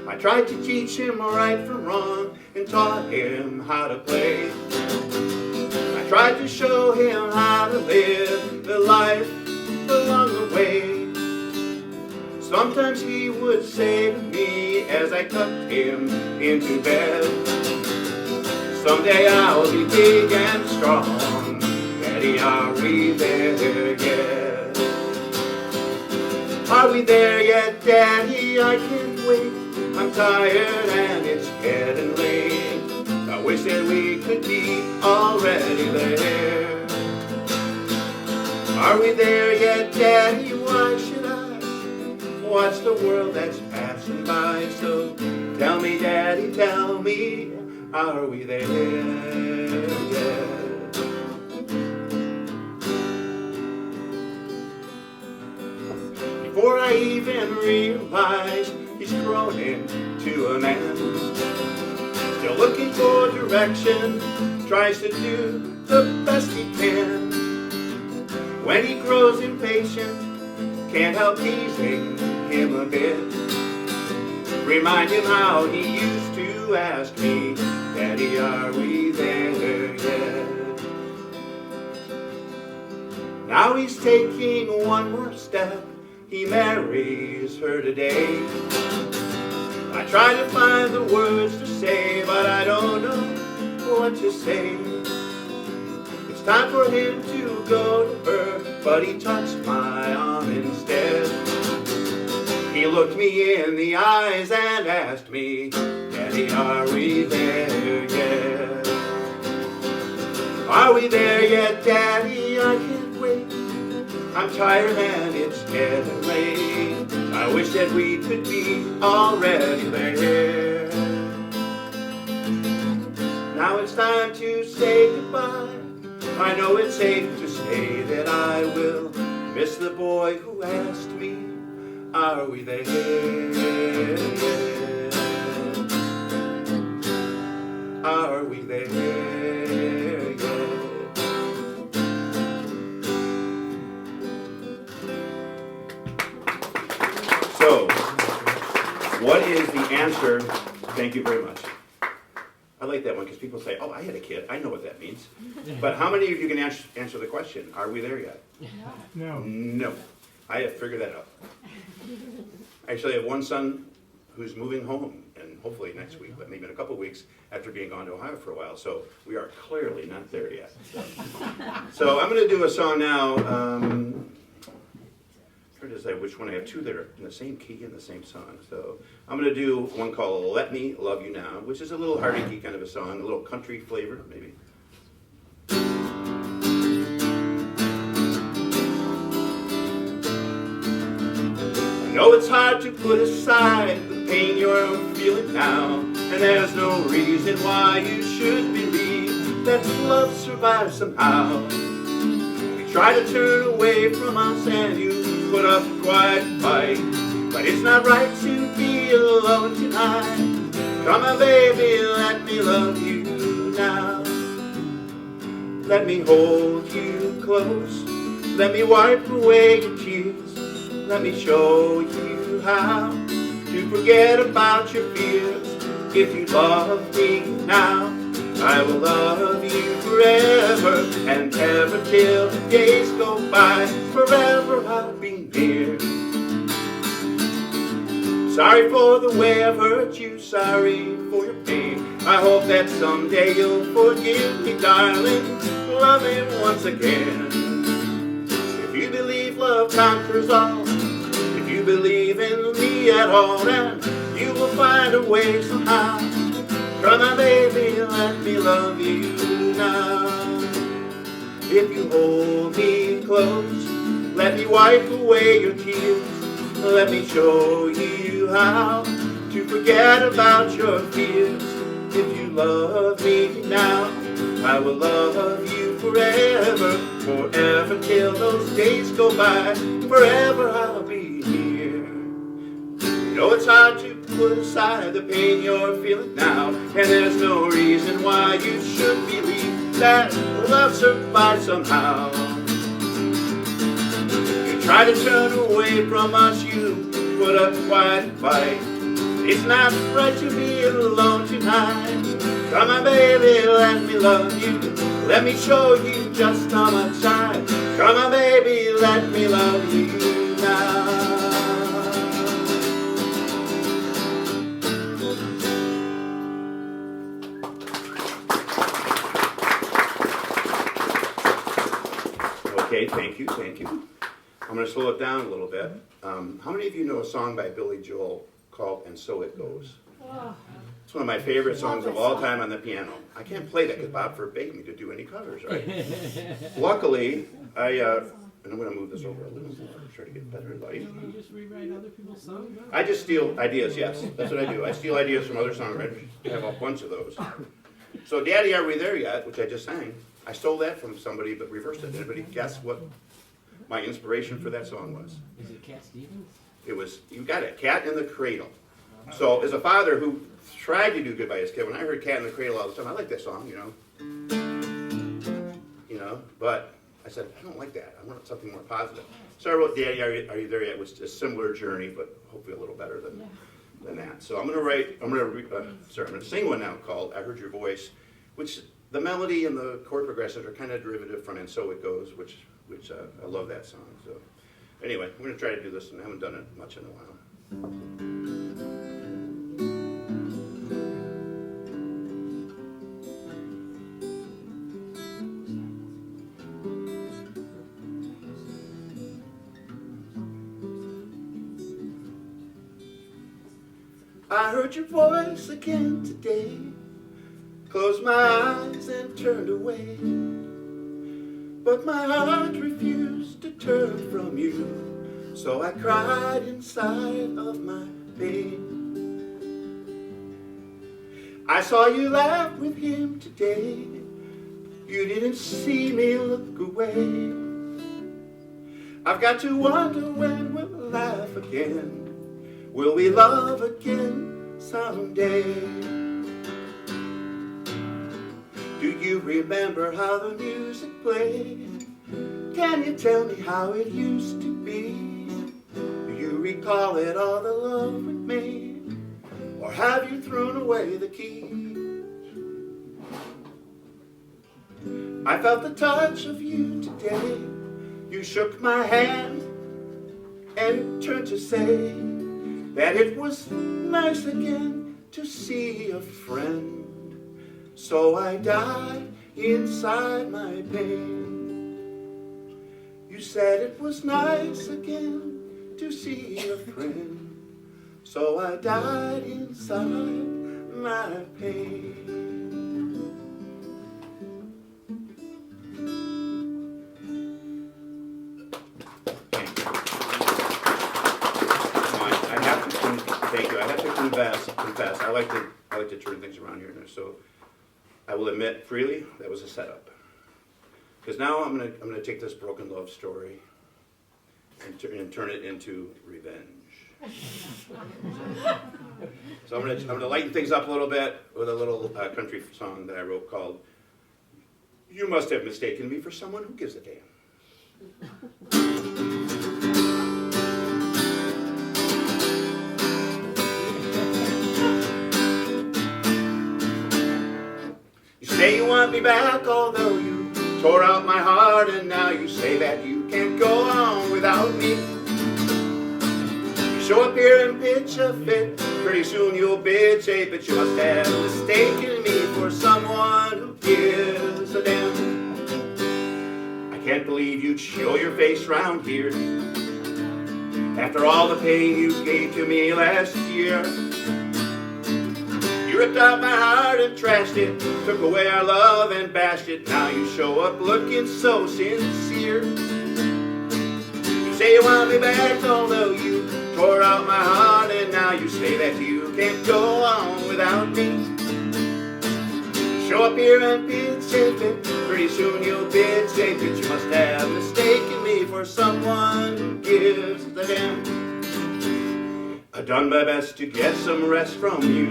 I tried to teach him right from wrong and taught him how to play. I tried to show him how to live the life along the way. Sometimes he would say to me as I tucked him into bed, someday I'll be big and strong. Daddy, are we there yet? Are we there yet, Daddy? I can't wait. I'm tired and it's getting late. I wish that we could be already there. Are we there yet, Daddy? Why should I watch the world that's passing by? So tell me, Daddy, tell me, are we there yet? Before I even realized he's grown into a man, still looking for direction, tries to do the best he can. When he grows impatient, can't help teasing him a bit. Remind him how he used to ask me, Daddy, are we there yet? Now he's taking one more step. He marries her today. I try to find the words to say, but I don't know what to say. It's time for him to go to her, but he touched my arm instead. He looked me in the eyes and asked me, Daddy, are we there yet? Are we there yet, Daddy? I can't wait. I'm tired and it's getting late. I wish that we could be already there. Now it's time to say goodbye. I know it's safe to say that I will miss the boy who asked me, are we there yet? Are we there yet? So, answer, thank you very much. I like that one because people say, oh, I had a kid. I know what that means. But how many of you can answer the question? Are we there yet? No. No. I have figured that out. I actually have one son who's moving home, and hopefully next week, but maybe in a couple of weeks after being gone to Ohio for a while. So we are clearly not there yet. So I'm going to do a song now. Trying to decide which one. I have two that are in the same key in the same song. So I'm going to do one called Let Me Love You Now, which is a little hearty kind of a song, a little country flavor, maybe. I know it's hard to put aside the pain you're feeling now, and there's no reason why you should believe that love survives somehow. We try to turn away from us and you put up a quiet fight, but it's not right to be alone tonight. Come on baby, let me love you now. Let me hold you close, let me wipe away your tears, let me show you how to forget about your fears. If you love me now, I will love you forever and ever till the days go by. Forever I'll be near. Sorry for the way I've hurt you, sorry for your pain. I hope that someday you'll forgive me, darling. Love me once again. If you believe love conquers all, if you believe in me at all, then you will find a way somehow. Come on baby, let me love you now. If you hold me close, let me wipe away your tears, let me show you how to forget about your fears. If you love me now, I will love you forever, forever till those days go by. Forever I'll be here. You know it's hard to put aside the pain you're feeling now, and there's no reason why you should believe that love survives somehow. You try to turn away from us, you put up quite a fight. It's not right to be alone tonight. Come on baby, let me love you, let me show you just how much I. Come on baby, let me love you now. Okay, thank you, thank you. I'm going to slow it down a little bit. How many of you know a song by Billy Joel called And So It Goes? It's one of my favorite songs of all time on the piano. I can't play that because Bob forbade me to do any covers, right? Luckily, and I'm going to move this over a little more, try to get better light. You just rewrite other people's songs? I just steal ideas, yes. That's what I do. I steal ideas from other songwriters. I have a bunch of those. So Daddy, Are We There Yet, which I just sang, I stole that from somebody but reversed it. Anybody guess what my inspiration for that song was? Is it Cat Stevens? It was, you got it, Cat in the Cradle. So as a father who tried to do good by his kid, when I heard Cat in the Cradle all the time, I like that song, you know, but I said, I don't like that. I want something more positive. So I wrote Daddy, Are You There Yet? Which is a similar journey, but hopefully a little better than that. So I'm going to sing one now called I Heard Your Voice, which the melody and the chord progressions are kind of derivative from And So It Goes, which I love that song. So anyway, I'm going to try to do this, and I haven't done it much in a while. I heard your voice again today, closed my eyes and turned away, but my heart refused to turn from you, so I cried inside of my pain. I saw you laugh with him today, you didn't see me look away. I've got to wonder when we'll laugh again. Will we love again someday? Do you remember how the music played? Can you tell me how it used to be? Do you recall it all, the love we made? Or have you thrown away the key? I felt the touch of you today. You shook my hand and turned to say that it was nice again to see a friend. So I died inside my pain. You said it was nice again to see a friend. So I died inside my pain. Thank you. I have to confess. I like to turn things around here. So I will admit freely that was a setup. Because now I'm gonna take this broken love story and turn it into revenge. So I'm gonna lighten things up a little bit with a little country song that I wrote called "You Must Have Mistaken Me for Someone Who Gives a Damn." You say you want me back, although you tore out my heart, and now you say that you can't go on without me. Show up here and pitch a fit. Pretty soon you'll bitch, hey, but you must have mistaken me for someone who gives a damn. I can't believe you'd show your face round here after all the pain you gave to me last year. You ripped out my heart and trashed it, took away our love and bashed it. Now you show up looking so sincere. You say you want me back, although you tore out my heart, and now you say that you can't go on without me. Show up here and pitch it, pretty soon you'll bitch it. You must have mistaken me for someone who gives a damn. I've done my best to get some rest from you,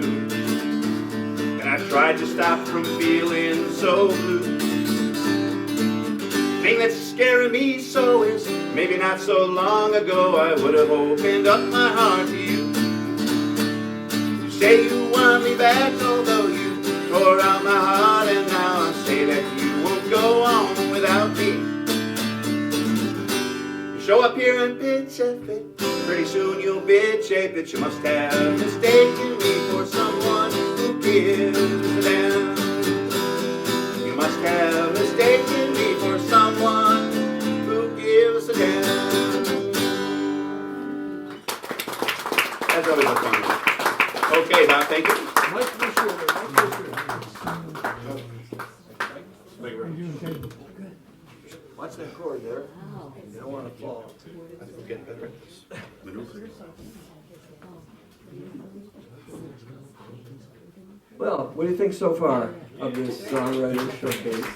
and I've tried to stop from feeling so blue. The thing that's scaring me so is maybe not so long ago I would have opened up my heart to you. You say you want me back, although you tore out my heart, and now I say that you won't go on without me. You show up here and pitch a fit, pretty soon you'll bitch a bitch. You must have mistaken me for someone who gives a damn. You must have mistaken me for someone who gives a damn. That's always a fun one. Okay, Bob, thank you. Watch that chord there. You don't want to fall. I think we're getting better at this maneuver. Well, what do you think so far of this songwriter showcase?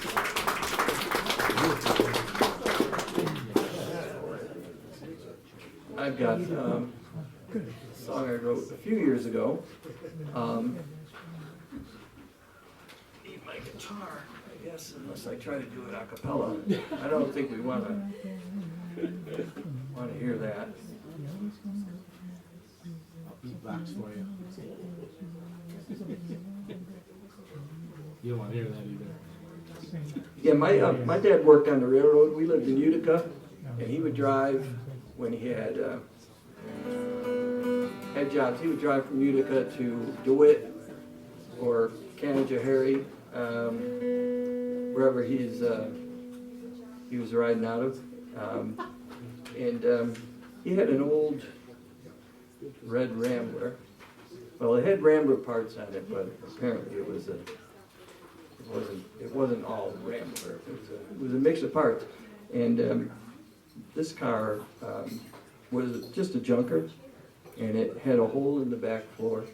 I've got a song I wrote a few years ago. Need my guitar, I guess, unless I try to do it a cappella. I don't think we want to hear that. I'll beatbox for you. You don't want to hear that either. Yeah, my dad worked on the railroad. We lived in Utica, and he would drive when he had jobs. He would drive from Utica to DeWitt or Canajoharie, wherever he was riding out of, and he had an old red Rambler. Well, it had Rambler parts on it, but apparently it wasn't all Rambler. It was a mix of parts, and this car was just a junker, and it had a hole in the back floor.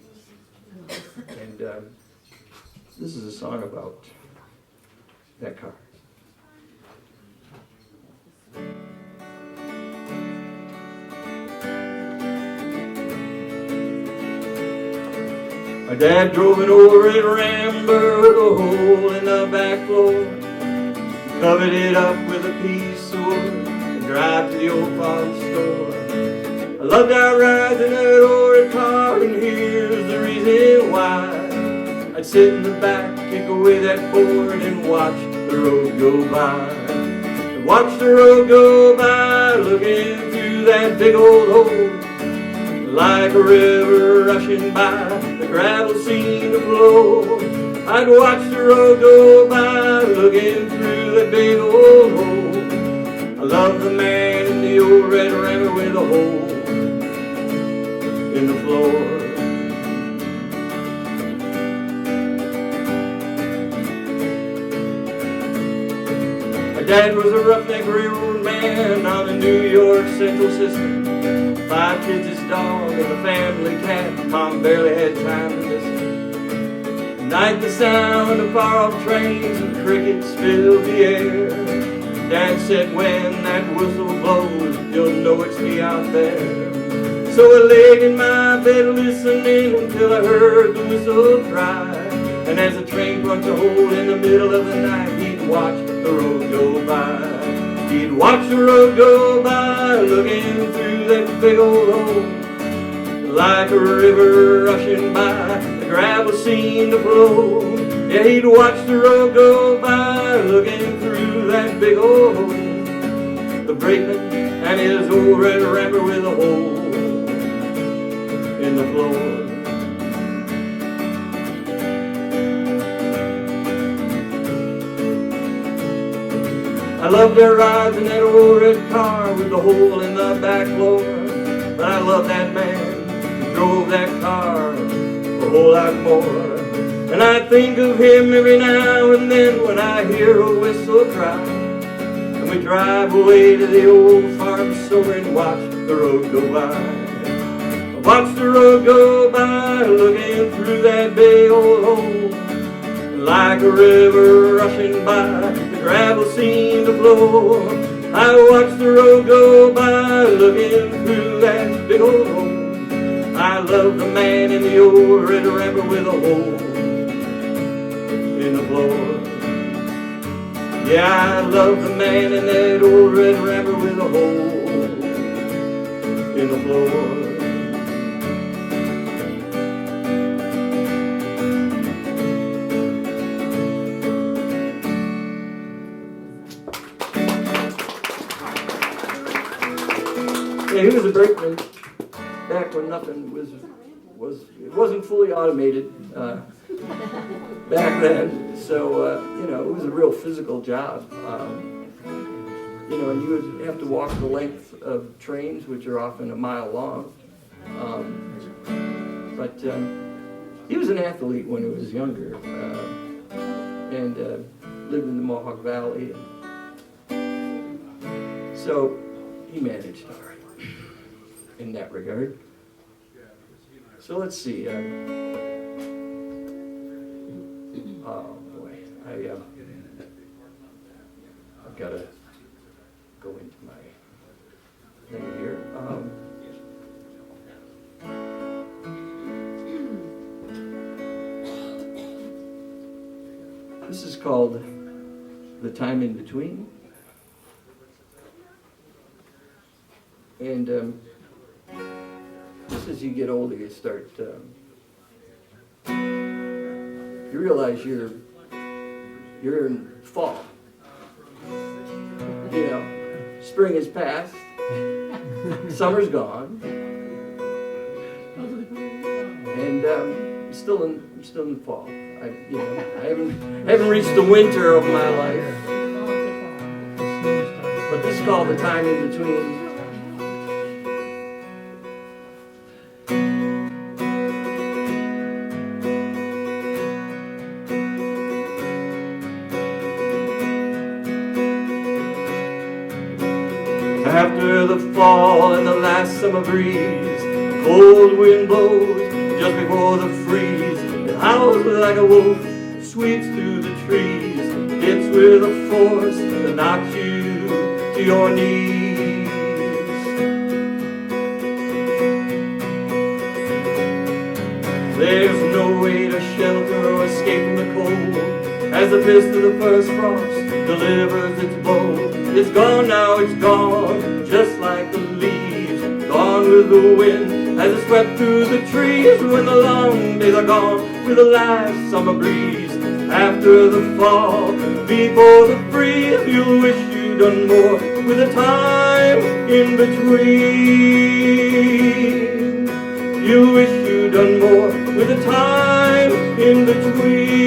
And this is a song about that car. My dad drove an old red Rambler with a hole in the back floor, covered it up with a piece of wood, and drive to the old farm store. I loved our rides in that old car, and here's the reason sit in the back, kick away that board, and watch the road go by. And watch the road go by, looking through that big old hole. Like a river rushing by, the gravel seemed to flow. I'd watch the road go by, looking through that big old hole. I love the man in the old red rammer with a hole in the floor. My dad was a roughneck railroad man on the New York Central System. 5 kids, his dog, and the family cat. Mom barely had time to listen. At night the sound of far-off trains and crickets filled the air. Dad said, when that whistle blows, you'll know it's me out there. So I laid in my bed listening until I heard the whistle cry. And as the train punched a hole in the middle of the night, he'd watch the road go by. He'd watch the road go by, looking through that big old hole. Like a river rushing by, the gravel seemed to flow. Yeah, he'd watch the road go by, looking through that big old hole. The brakeman and his old red rammer with a hole in the floor. I loved their rides in that old red car with the hole in the back floor. But I love that man who drove that car a whole lot more. And I think of him every now and then when I hear a whistle cry. And we drive away to the old farm store and watch the road go by. I watch the road go by, looking through that big old hole. Like a river rushing by, the gravel seemed to flow. I watched the road go by, looking through that big old hole. I love the man in the old red rammer with a hole in the floor. Yeah, I love the man in that old red rammer with a hole in the floor. Yeah, he was a brakeman back when nothing it wasn't fully automated back then. So it was a real physical job. And you would have to walk the length of trains, which are often a mile long. But he was an athlete when he was younger, and lived in the Mohawk Valley. So he managed all right in that regard. So let's see. Oh boy, I've got to go into my thing here. This is called The Time in Between. And just as you get older, you start, you realize you're in fall. Spring has passed, summer's gone, and I'm still in the fall. I haven't reached the winter of my life, but this is called the time in between. After the fall and the last summer breeze, the cold wind blows just before the freeze. It howls like a wolf, sweeps through the trees, hits with a force that knocks you to your knees. There's no way to shelter or escape from the cold, as the fist of the first frost delivers its blow. It's gone now, it's gone, just like the leaves, gone with the wind as it swept through the trees. When the long days are gone, with the last summer breeze. After the fall, before the freeze, you'll wish you'd done more with the time in between. You'll wish you'd done more with the time in between.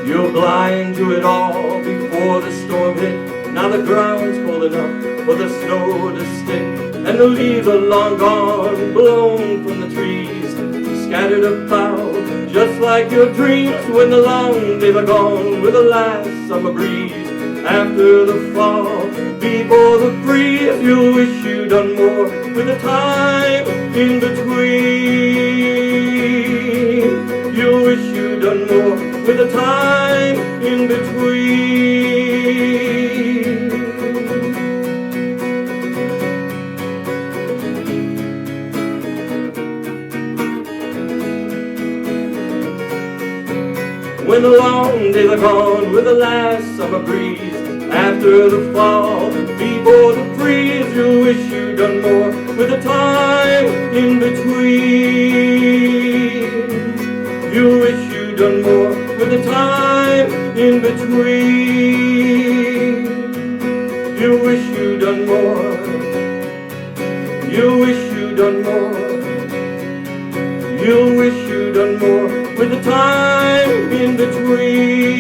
You're blind to it all before the storm hit. Now the ground's cold enough for the snow to stick, and the leaves are long gone, blown from the trees, scattered about, just like your dreams when the long days are gone with the last summer breeze. After the fall, before the freeze, you'll wish you'd done more with the time in between. You'll wish you'd done more with the time in between. When the long days are gone with the last summer breeze, after the fall, before the freeze, you'll wish you'd done more with the time in between. You'll wish you'd done more with the time in between. You wish you'd done more. You wish you'd done more. You wish you'd done more with the time in between.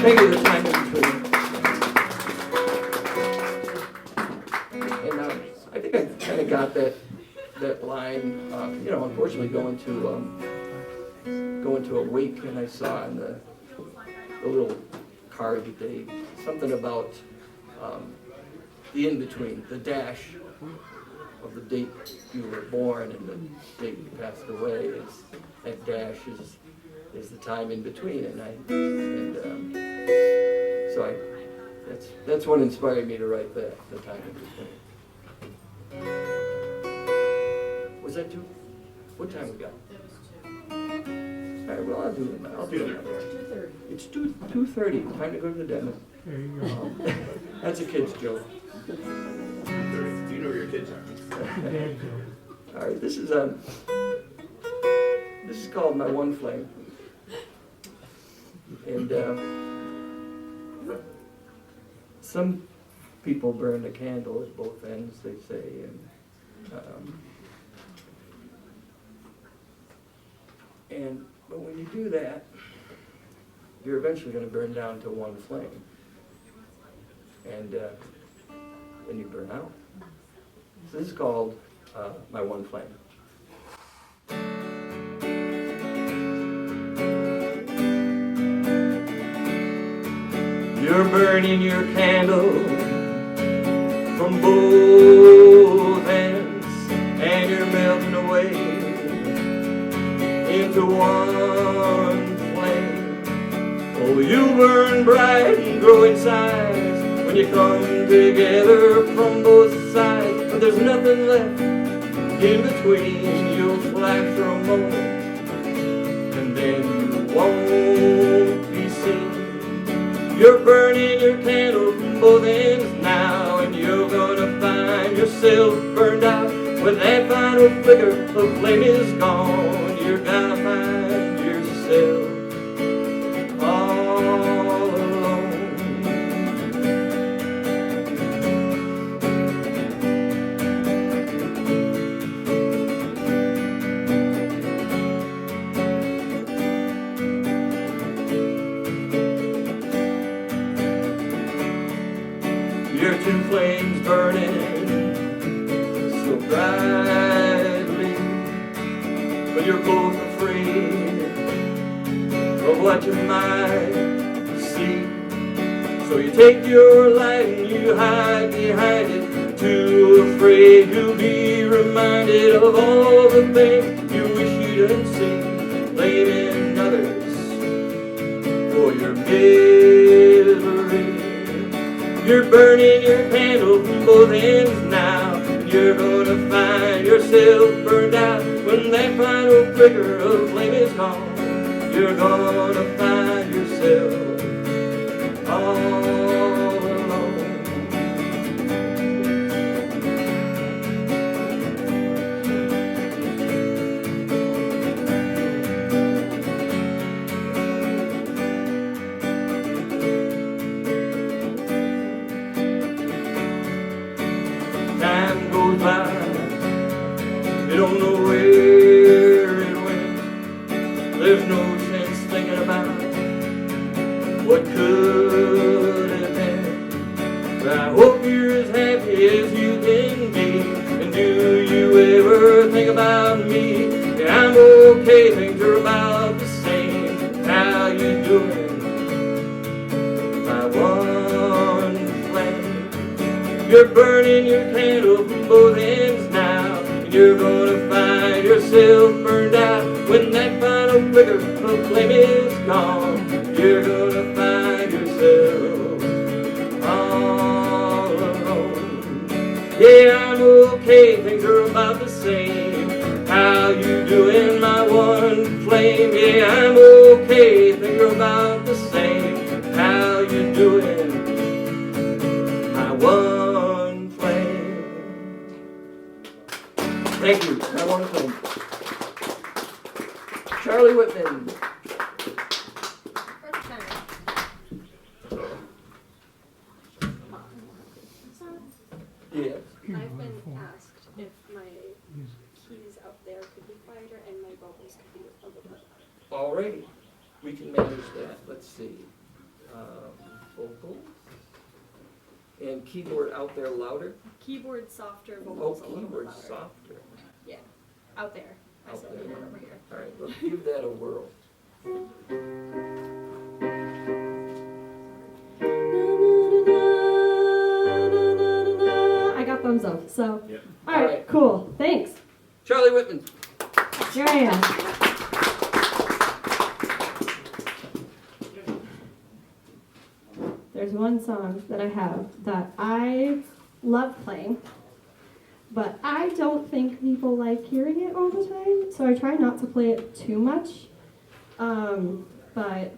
Thank you, the time in between. And I think I kind of got that line. Unfortunately, going to a wake, and I saw in the little card that they something about the in between, the dash of the date you were born and the date you passed away. That dash is the time in between, that's what inspired me to write the time in between. Was that two? What time we got? All right, well, I'll do it now. 2:30. It's 2:30. Time to go to the dentist. There you go. That's a kid's joke. 2:30. Do you know where your kids are? There you go. All right, this is called My One Flame. And some people burn the candle at both ends, they say, but when you do that, you're eventually going to burn down to one flame, and then you burn out. So this is called My One Flame. You're burning your candle from both ends, and you're melting away into one flame. Oh, you burn bright and grow in size when you come together from both sides, but there's nothing left in between. You'll flash for a moment, and then you won't be seen. You're burning your candle from both ends now, and you're gonna find yourself burned out. When that final flicker of flame is gone, you're gonna find yourself all alone. Your two flames burning so brightly, but you're both afraid of what you might see. So you take your light and you hide behind it, too afraid to be reminded of all the things you wish you didn't see, blaming others for your misery. You're burning your candle from both ends now, and you're gonna find yourself burned out when that final flicker of flame is gone. You're gonna find yourself all alone. Time goes by, you don't know where it went. There's no sense thinking about what could have been. But I hope you're as happy as you can be. And do you ever think about me? Yeah, I'm okay, things are about the same. How you doing? My one flame. You're burning your candle from both ends now, and you're gonna find yourself burned out when that final flicker of flame is gone. You're gonna find yourself all alone. Yeah, I'm okay, things are about the same. How you doing, my one flame? Yeah, I'm okay, things are about the same. How you doing, my one flame? Thank you, my one flame. Charlie Wittman. Yes. I've been asked if my keys up there could be quieter and my vocals could be a little bit louder. Alrighty, we can manage that. Let's see. Vocals and keyboard out there louder. Keyboard softer, Oh, vocals a little bit keyboard louder. softer. Yeah, out there. I Out said there. one over here. All right, let's give that a whirl. I got thumbs up, so. Yep. All right, Alright. cool. Thanks. Charlie Wittman. Here I am. There's one song that I have that I love playing, but I don't think people like hearing it all the time, so I try not to play it too much. But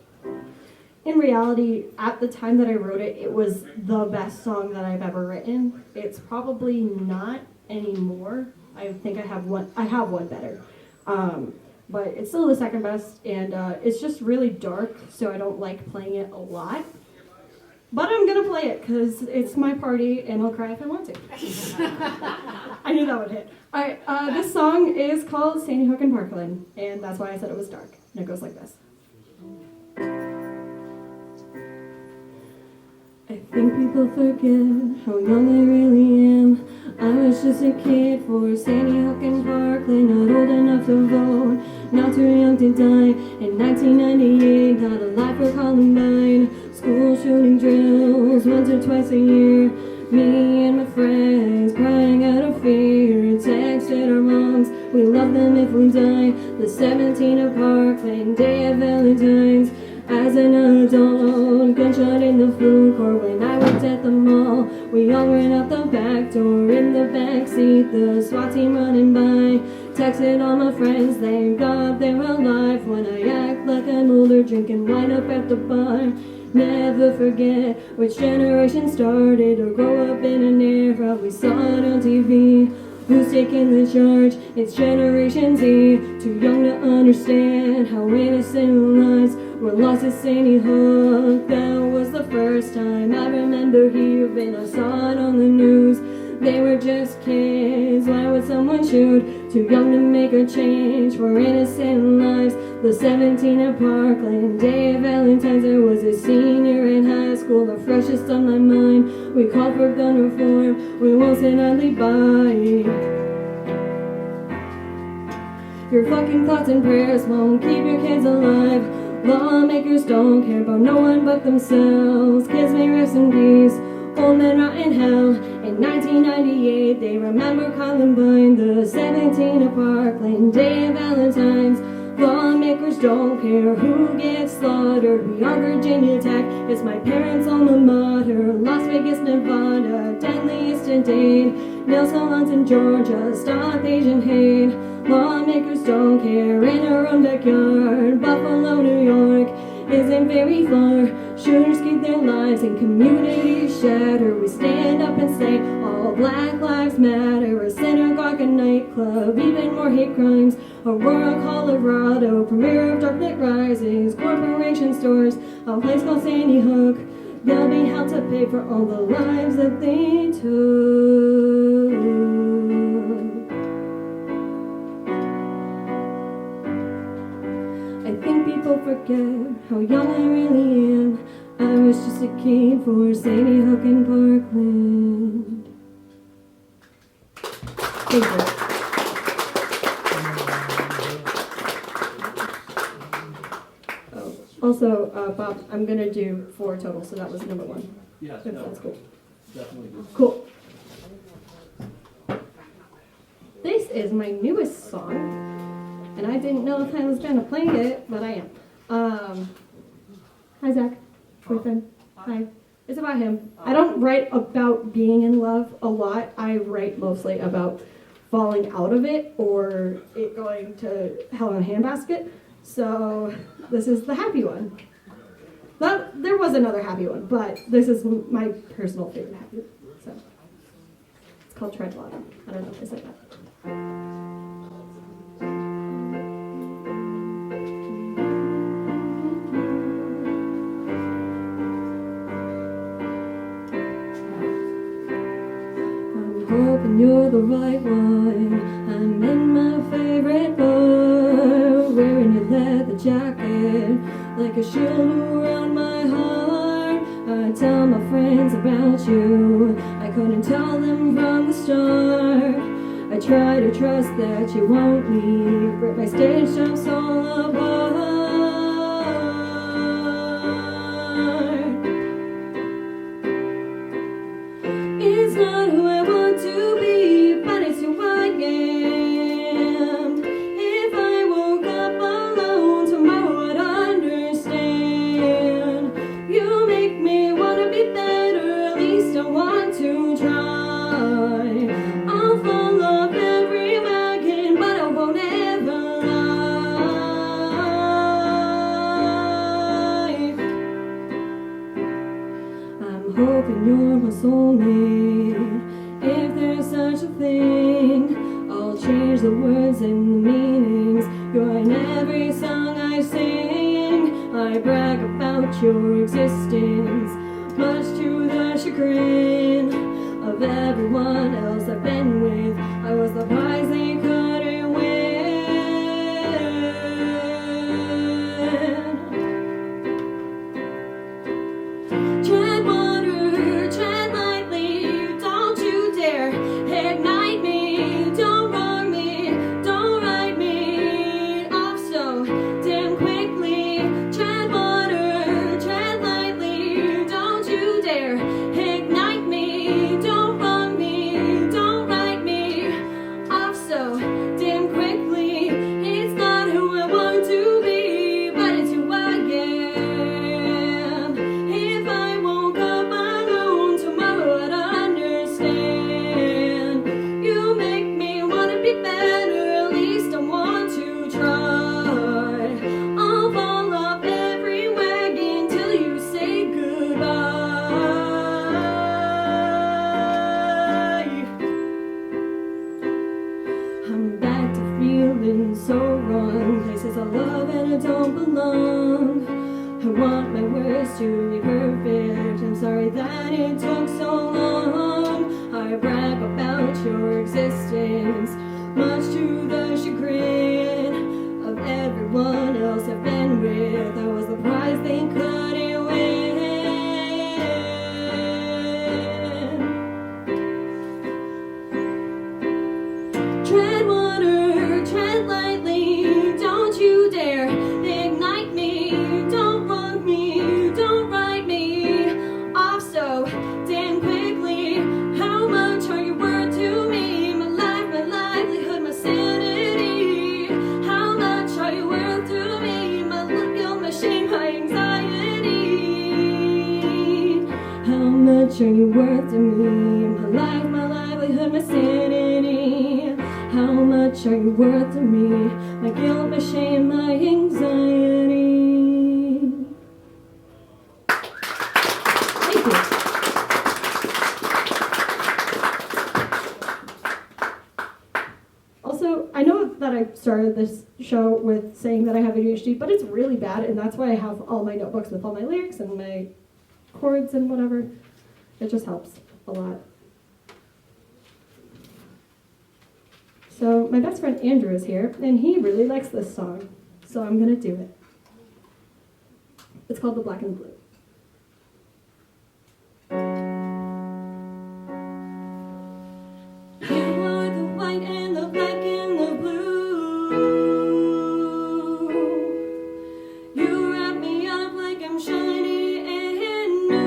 in reality, at the time that I wrote it, it was the best song that I've ever written. It's probably not anymore. I think I have one better. But it's still the second best, and it's just really dark, so I don't like playing it a lot. But I'm gonna play it because it's my party, and I'll cry if I want to. I knew that would hit. All right, this song is called Sandy Hook and Parkland, and that's why I said it was dark. And it goes like this. I think people forget how young I really am. I was just a kid for Sandy Hook and Parkland, not old enough to vote, not too young to die. In 1998, not alive for Columbine. School shooting drills once or twice a year. Me and my friends crying out of fear. Texted our moms, we love them if we die. The 17th of Parkland, day of Valentine's. As an adult, gunshot in the food court when I worked at the mall. We all ran out the back door in the back seat, the SWAT team running by. Texted all my friends, thank God they're alive. When I act like I'm older, drinking wine up at the bar. Never forget which generation started to grow up in an era we saw it on TV. Who's taking the charge? It's Generation Z. Too young to understand how innocent lives were lost at Sandy Hook. That was the first time I remember hearing. I saw it on the news. They were just kids. Why would someone shoot? Too young to make a change for innocent lives. The 17th of Parkland, day of Valentine's. I was a senior in high school, the freshest on my mind. We called for gun reform. We won't sit idly by. Your fucking thoughts and prayers won't keep your kids alive. Lawmakers don't care about no one but themselves. Kids may rest in peace old men rot in hell. In 1998, they remember Columbine, the 17 of Parkland, Day of Valentine's. Lawmakers don't care who gets slaughtered. We are Virginia Tech, it's my parents' alma mater. Las Vegas, Nevada, deadliest in Dane. Nail salons in Georgia, stop Asian hate. Lawmakers don't care in our own backyard. Buffalo, New York isn't very far. Shooters keep their lives and communities shatter. We stand up and say all Black Lives Matter. A synagogue, a nightclub, even more hate crimes. Aurora, Colorado, premiere of Darknet Risings. Corporation stores, a place called Sandy Hook. They'll be held to pay for all the lives that they took. I think people forget how young I really am. I was just a kid for Sandy Hook and Parkland. Thank you. Also, Bob, I'm going to do 4 total, so that was number 1. Yes, If no, that's cool. definitely good. Cool. This is my newest song, and I didn't know if I was going to play it, but I am. Hi, Zach. Boyfriend. Hi. It's about him. I don't write about being in love a lot. I write mostly about falling out of it or it going to hell in a handbasket. So this is the happy one. There was another happy one, but this is my personal favorite happy one. So it's called Tread Water. I don't know if I said that. I'm hoping you're the right one. I'm in my favorite bar, wearing your leather jacket like a shield around my heart. I tell my friends about you, I couldn't tell them from the start. I try to trust that you won't leave, but my stage jumps all apart. It's not who I want to be, but it's who I am. If I woke up alone tomorrow, I'd understand. You make me want to be better, at least I want to try. I'll fall off every wagon, but I won't ever lie. I'm hoping you're my soulmate. If there's such a thing, I'll change the words and the meanings. You're in every song I sing. I brag about your existence, much to the chagrin of everyone else I've been with. I was the prize they couldn't win. Tread water, tread lightly, don't you dare ignite me. Don't wrong me, don't write me off so damn quickly. Tread water, tread lightly, don't you dare ignite me. Don't wrong me, don't write me off so damn quickly. It's not who I want to be, but it's who I am. If I woke up alone tomorrow, I'd understand. You make me want to be better, at least I want to try. I'll fall off every wagon till you say goodbye. I'm back to feeling so wrong. Places I love and I don't belong. I want my words to be perfect. I'm sorry that it took so long. I brag about your existence, much to the chagrin of everyone else I've been with. I was the prize they couldn't win. Tread water, tread lightly, don't you dare ignite me. Don't wrong me, don't write me off so damn quick. much are you worth to me? My life, my livelihood, my sanity. How much are you worth to me? My guilt, my shame, my anxiety. Thank you. Also, I know that I started this show with saying that I have ADHD, but it's really bad, and that's why I have all my notebooks with all my lyrics and my chords and whatever. It just helps a lot. So my best friend Andrew is here, and he really likes this song, so I'm gonna do it. It's called The Black and the Blue. You are the white and the black and the blue. You wrap me up like I'm shiny and new.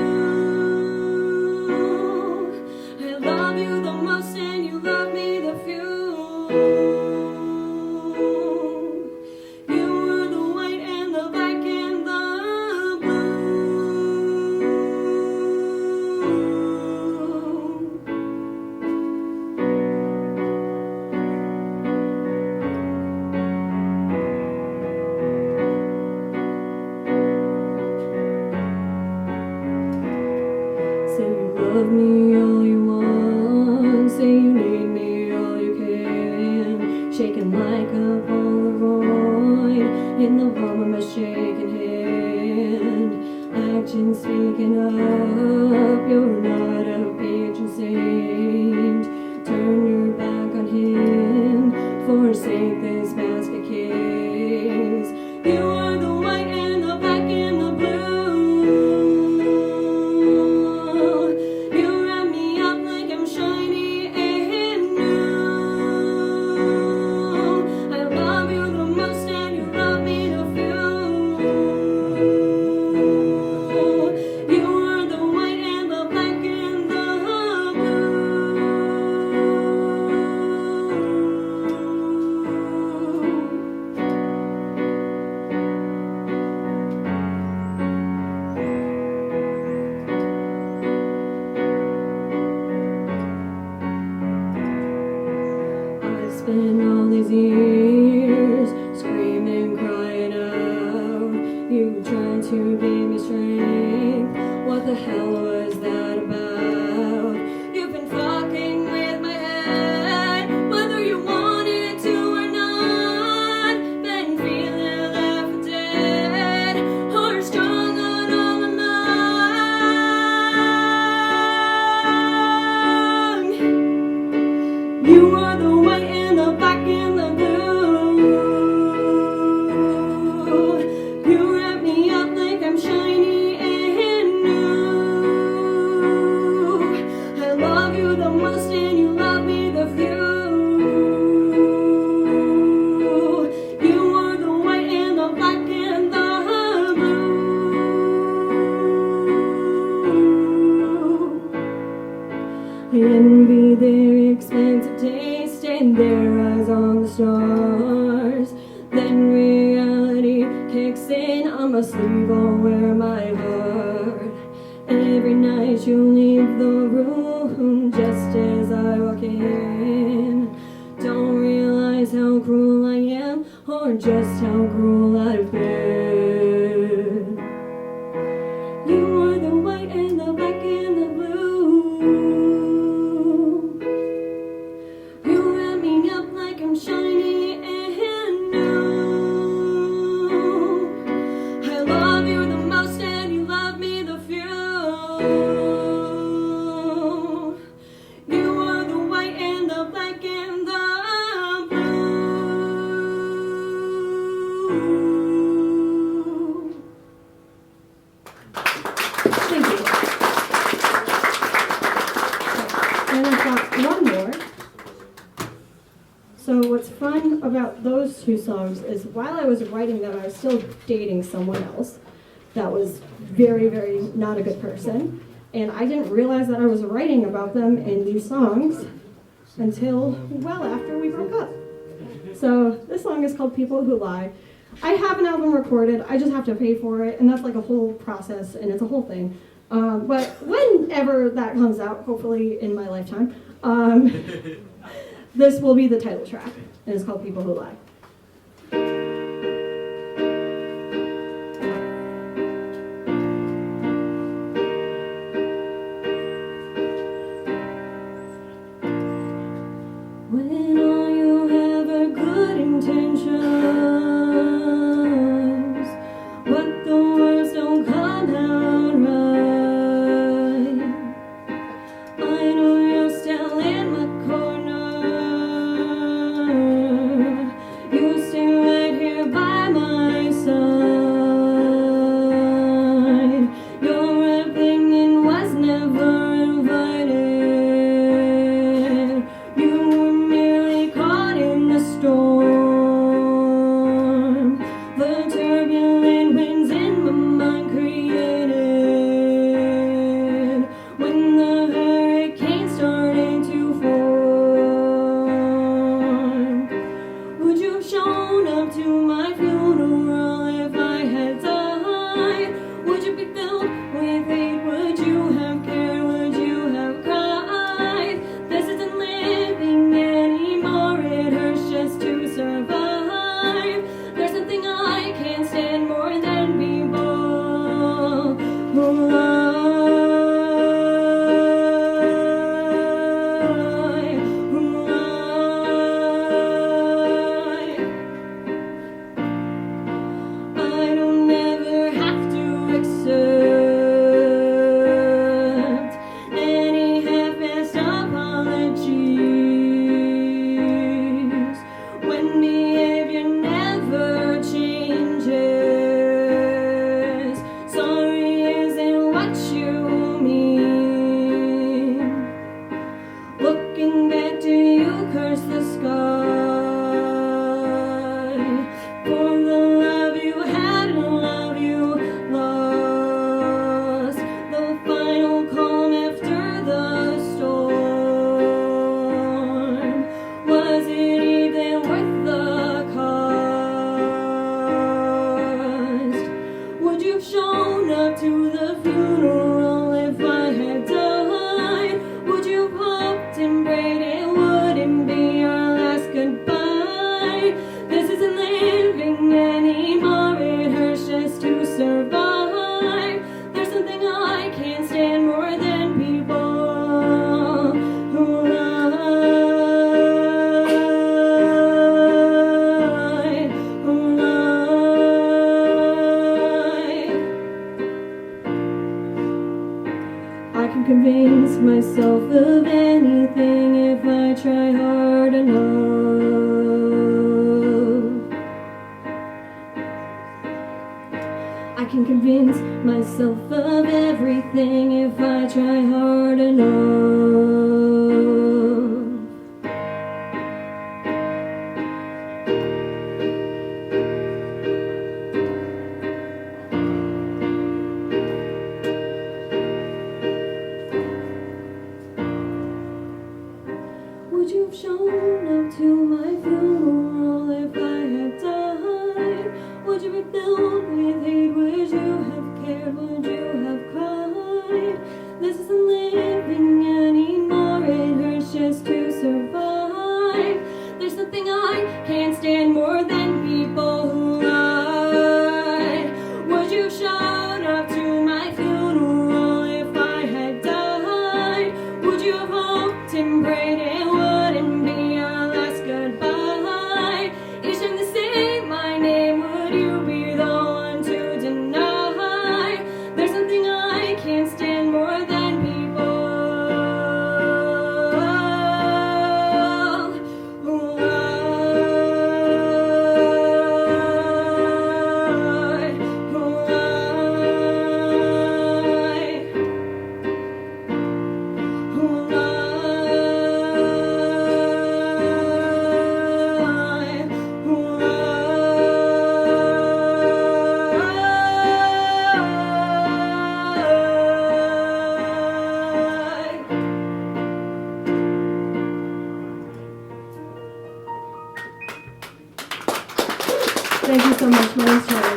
I love you the most and you love me the few. You are the white and the black and the say you love me all you want, say you need me all you can, shaking like a Polaroid in the palm of my shaking hand. Action speaking up, you're not a patron saint. Turn your back on him, forsake this basket case. You are the white and the black and the blue. You wrap me up like I'm shiny and new. I love you the most and you love me the few. You are the white and the black and the blue. I spent all these years screaming, crying out. You tried to give me strength. What the hell was that about? You've been fucking with my head, whether you wanted to or not. Been feeling left for dead, or strung on all along. You are the white and the black and the blue. You wrap me up like I'm shiny and new. I love you the most and you love me the few. You are the white and the black and the blue. I envy their expensive taste and their eyes on the stars. Then reality kicks in. I must leave or wear my heart. Every night you leave the room just as I walk in. Don't realize how cruel I am or just how cruel I've been. You are the white and the black and the blue. You wrap me up like I'm shiny and new. I love you the most and you love me the few. You are the white and the black and the blue. Thank you. And I've got one more. So what's fun about those two songs is while I was writing them, I was still dating someone else that was very, very not a good person. And I didn't realize that I was writing about them in these songs until well after we broke up. So this song is called People Who Lie. I have an album recorded, I just have to pay for it, and that's like a whole process, and it's a whole thing. But whenever that comes out, hopefully in my lifetime, this will be the title track, and it's called People Who Lie. When all you have are good intentions, but the words don't come out right. I know you're still in my corner. You stay right here by my side. Your opinion was never invited. You were merely caught in the storm. The turbulent winds in my mind created when the hurricane started to form. Would you have shown up to my funeral if I had died? Would you be filled with hate? Would you have cared? Would you have cried? This isn't living anymore, it hurts just to survive. There's something I can't stand more than people who lie, who lie. I don't ever have to accept any half-assed apologies when behavior never changes. Sorry isn't what you mean. Looking back, do you curse the sky for the love you had and love you lost? The final calm after the storm. Was it even worth the cost? Would you have shown up to the funeral if I had died? Would you have hoped and prayed it wouldn't be our last goodbye? This isn't living anymore, it hurts just to survive. There's something I can't stand more than people who lie, who lie. I can convince myself of anything if I try hard enough. I can convince myself of everything if I try hard enough. Would you have shown up to my funeral if I had died? Would you be filled with hate? Would you have cared? Would you have cried? This isn't living anymore, it hurts just to survive. There's something I can't stand more than people who lie. Would you have shown up to my funeral if I had died? Would you have hoped and prayed it wouldn't be our last goodbye? Each time they say my name, would you be the one to deny? There's something I can't stand more than people who lie, who lie, who lie, who lie. Thank you so much, my name's Taylor.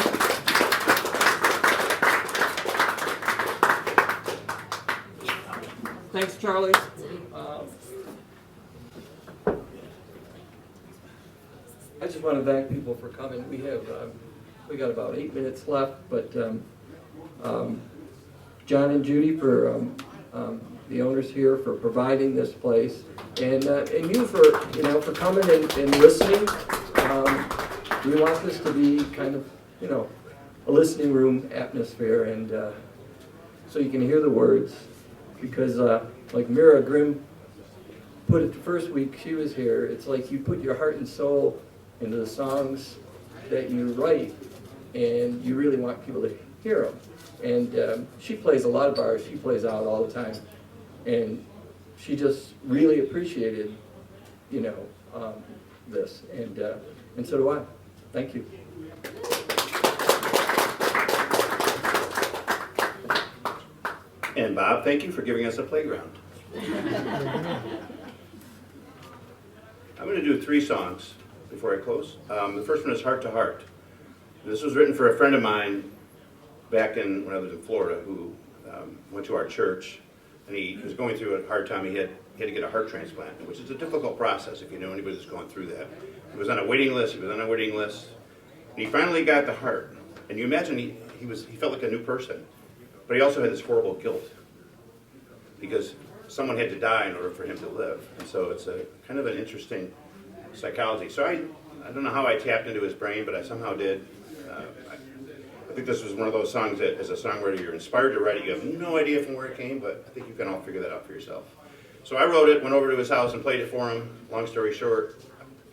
Thanks, Charlie. I just want to thank people for coming. We got about 8 minutes left, but John and Judy for the owners here for providing this place, and you for coming and listening. We want this to be kind of a listening room atmosphere, and so you can hear the words, because like Mira Grimm put it the first week she was here, it's like you put your heart and soul into the songs that you write, and you really want people to hear them. And she plays a lot of bars, she plays out all the time, and she just really appreciated, this, and so do I. Thank you. And Bob, thank you for giving us a playground. I'm going to do 3 songs before I close. The first one is Heart to Heart. This was written for a friend of mine back when I was in Florida, who went to our church, and he was going through a hard time. He had to get a heart transplant, which is a difficult process if you know anybody that's going through that. He was on a waiting list, and he finally got the heart. And you imagine he felt like a new person, but he also had this horrible guilt because someone had to die in order for him to live. And so it's a kind of an interesting psychology. So I don't know how I tapped into his brain, but I somehow did. I think this was one of those songs that, as a songwriter, you're inspired to write it. You have no idea from where it came, but I think you can all figure that out for yourself. So I wrote it, went over to his house and played it for him. Long story short,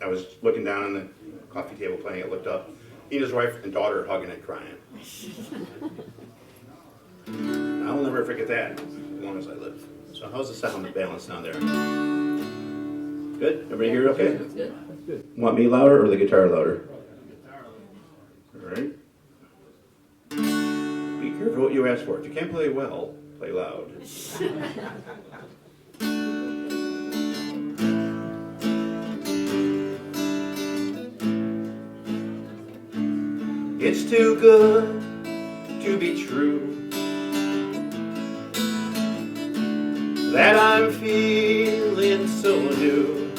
I was looking down on the coffee table playing it, looked up. He and his wife and daughter hugging and crying. I'll never forget that as long as I live. So how's the sound balance down there? Good? Everybody hear it okay? That's good. Want me louder or the guitar louder? All right. Be careful what you ask for. If you can't play well, play loud. It's too good to be true that I'm feeling so new.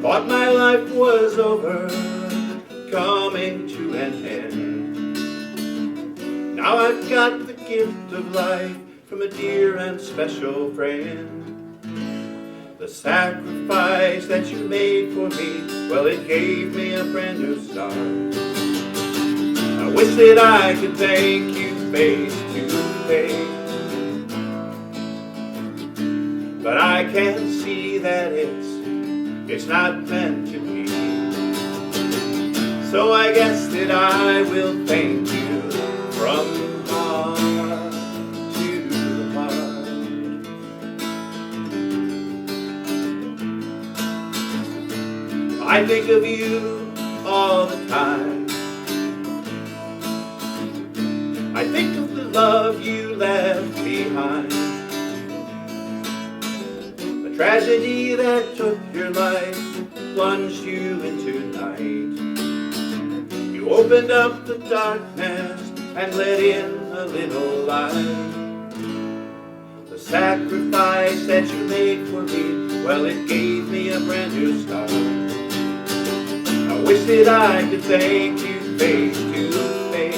Thought my life was over, coming to an end. Now I've got the gift of life from a dear and special friend. The sacrifice that you made for me, well, it gave me a brand new start. I wish that I could thank you face to face, but I can see that it's not meant to be. So I guess that I will thank you from heart to heart. I think of you all the time. I think of the love you left behind. The tragedy that took your life plunged you into night. You opened up the darkness and let in a little light. The sacrifice that you made for me, well, it gave me a brand new start. I wish that I could thank you face to face,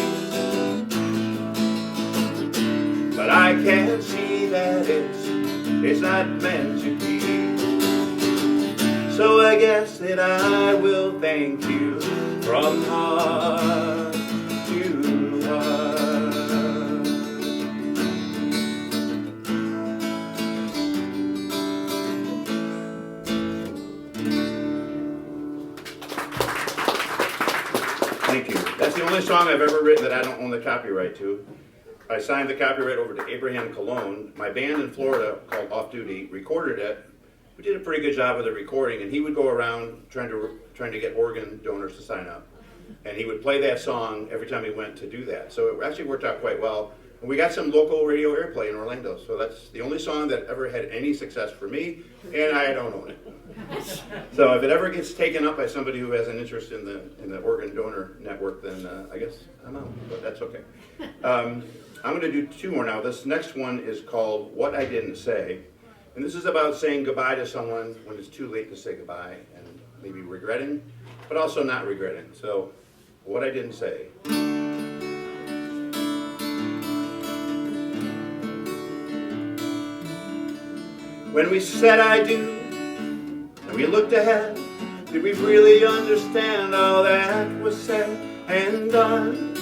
but I can't see that it's not meant to be. So I guess that I will thank you from heart to heart. Thank you. That's the only song I've ever written that I don't own the copyright to. I signed the copyright over to Abraham Colon. My band in Florida, called Off Duty, recorded it. We did a pretty good job of the recording, and he would go around trying to get organ donors to sign up. And he would play that song every time he went to do that. So it actually worked out quite well. We got some local radio airplay in Orlando, so that's the only song that ever had any success for me, and I don't own it. So if it ever gets taken up by somebody who has an interest in the organ donor network, then I guess I'm out, but that's okay. I'm going to do two more now. This next one is called What I Didn't Say, and this is about saying goodbye to someone when it's too late to say goodbye, and maybe regretting, but also not regretting. So, What I Didn't Say. When we said I do, and we looked ahead, did we really understand all that was said and done?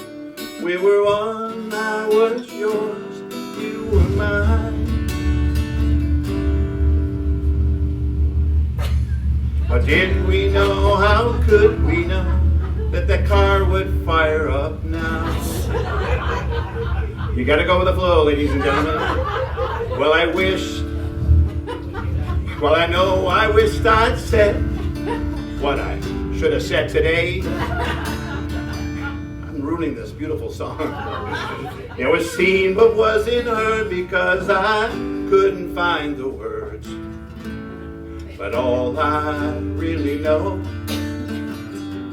We were one, I was yours, you were mine. How did we know, how could we know, that the car would fire up now? You gotta go with the flow, ladies and gentlemen. Well, I know I wished I'd said what I should have said today. I'm ruining this beautiful song. It was seen but wasn't heard because I couldn't find the words. But all I really know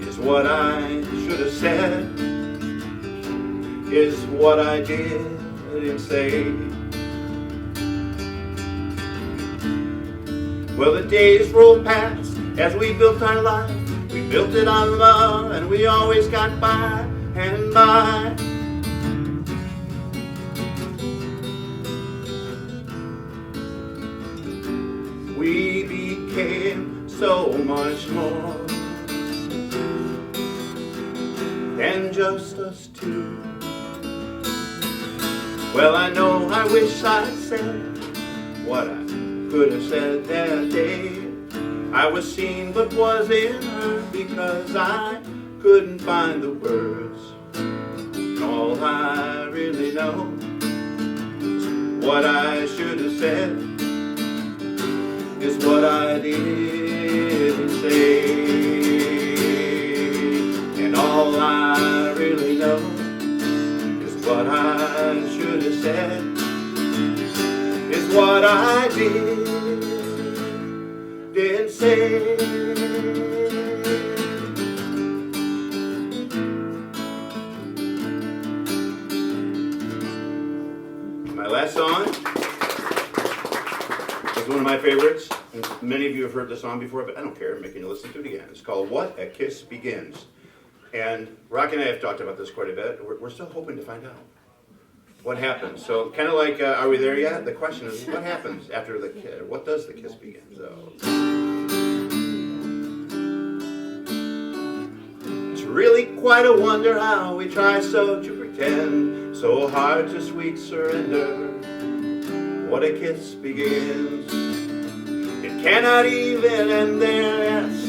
is what I should have said, is what I didn't say. Well, the days rolled past as we built our life. We built it on love, and we always got by and by. We became so much more than just us two. Well, I know I wish I'd said what I could have said that day. I was seen but wasn't heard because I couldn't find the words. All I really know is what I should have said, is what I didn't say. And all I really know is what I should have said, is what I didn't say. My last song is one of my favorites, and many of you have heard the song before, but I don't care, I'm making you listen to it again. It's called What a Kiss Begins. And Rock and I have talked about this quite a bit. We're still hoping to find out what happens. So kind of like, are we there yet? The question is, what happens after the kiss? What does the kiss begin? So it's really quite a wonder how we try so to pretend, so hard to sweet surrender. What a kiss begins. It cannot even end there, yes.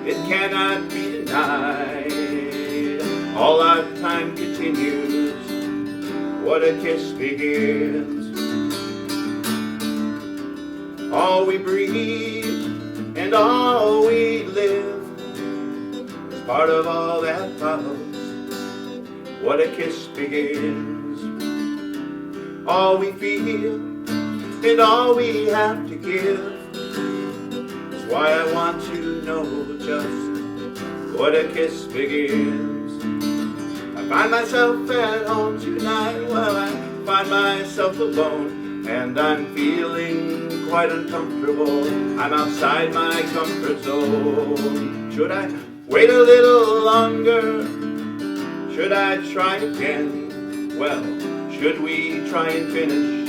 It cannot be denied. All our time continues. What a kiss begins. All we breathe and all we live is part of all that follows. What a kiss begins. All we feel and all we have to give is why I want to know just what a kiss begins. I find myself at home tonight while I find myself alone, and I'm feeling quite uncomfortable. I'm outside my comfort zone. Should I wait a little longer? Should I try again? Well, should we try and finish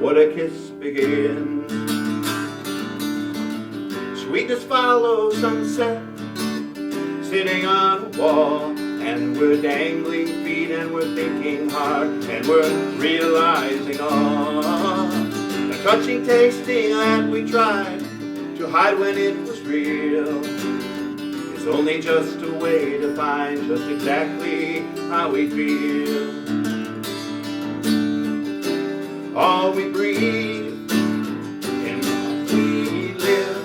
what a kiss begins? Sweetness follows sunset, sitting on a wall, and we're dangling feet and we're thinking hard, and we're realizing all the touching tasting that we tried to hide when it was real. It's only just a way to find just exactly how we feel. All we breathe and we live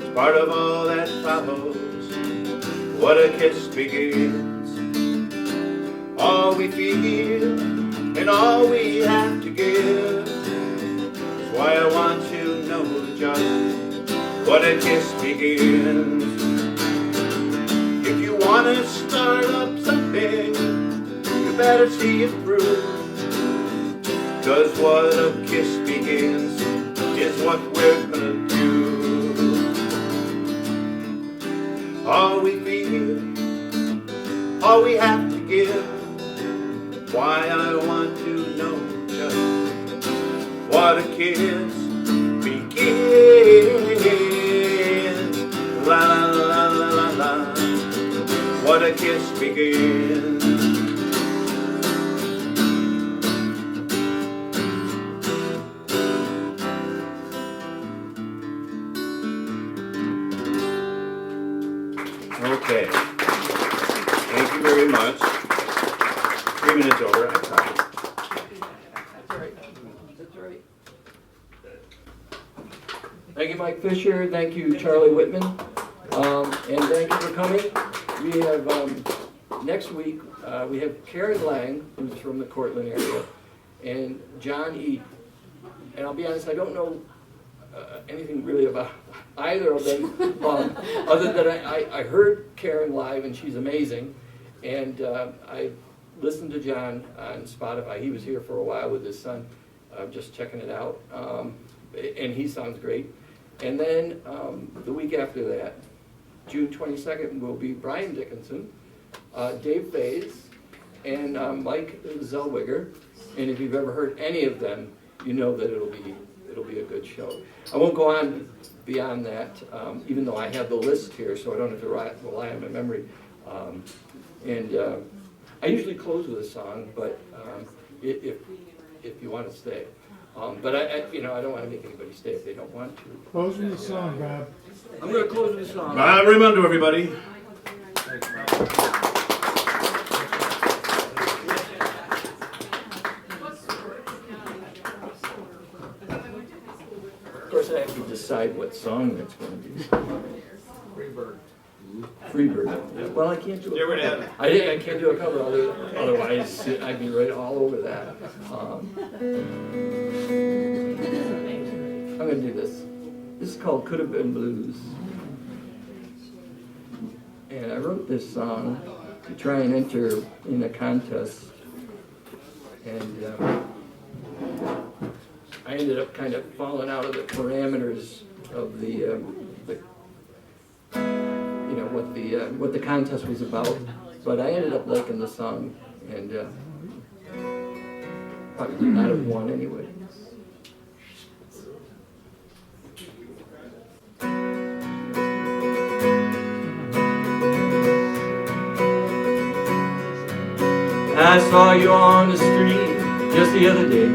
is part of all that follows. What a kiss begins. all we feel and all we have to give. That's why I want to know just what a kiss begins. If you want to start up something, you better see it through. 'Cause what a kiss begins is what we're gonna do. All we feel, all we have to give. Why I want to know just what a kiss begins. La la la la la la. What a kiss begins. Okay. Thank you very much. 3 minutes over. I'm sorry. That's all right. That's all right. Thank you, Mike Fischer. Thank you, Charlie Wittman. And thank you for coming. We have, next week, we have Karen Lang, who's from the Cortland area, and John E. And I'll be honest, I don't know anything really about either of them, other than I heard Karen live, and she's amazing. And I listened to John on Spotify. He was here for a while with his son, just checking it out. And he sounds great. And then the week after that, June 22nd, will be Brian Dickinson, Dave Fays, and Mike Zellweger. And if you've ever heard any of them, you know that it'll be a good show. I won't go on beyond that, even though I have the list here, so I don't have to rely on my memory. I usually close with a song, but if you want to stay. But I don't want to make anybody stay if they don't want to. Close with the song, Bob. I'm going to close with a song. Raimundo, everybody. Of course, I have to decide what song that's going to be. Freebird. Yeah, well, I can't do a There it cover. is. I can't do a cover, otherwise I'd be right all over that. I'm going to do this. This is called Could Have Been Blues. And I wrote this song to try and enter in a contest. And I ended up kind of falling out of the parameters of the what the contest was about. But I ended up liking the song, and probably would not have won anyway. I saw you on the street just the other day.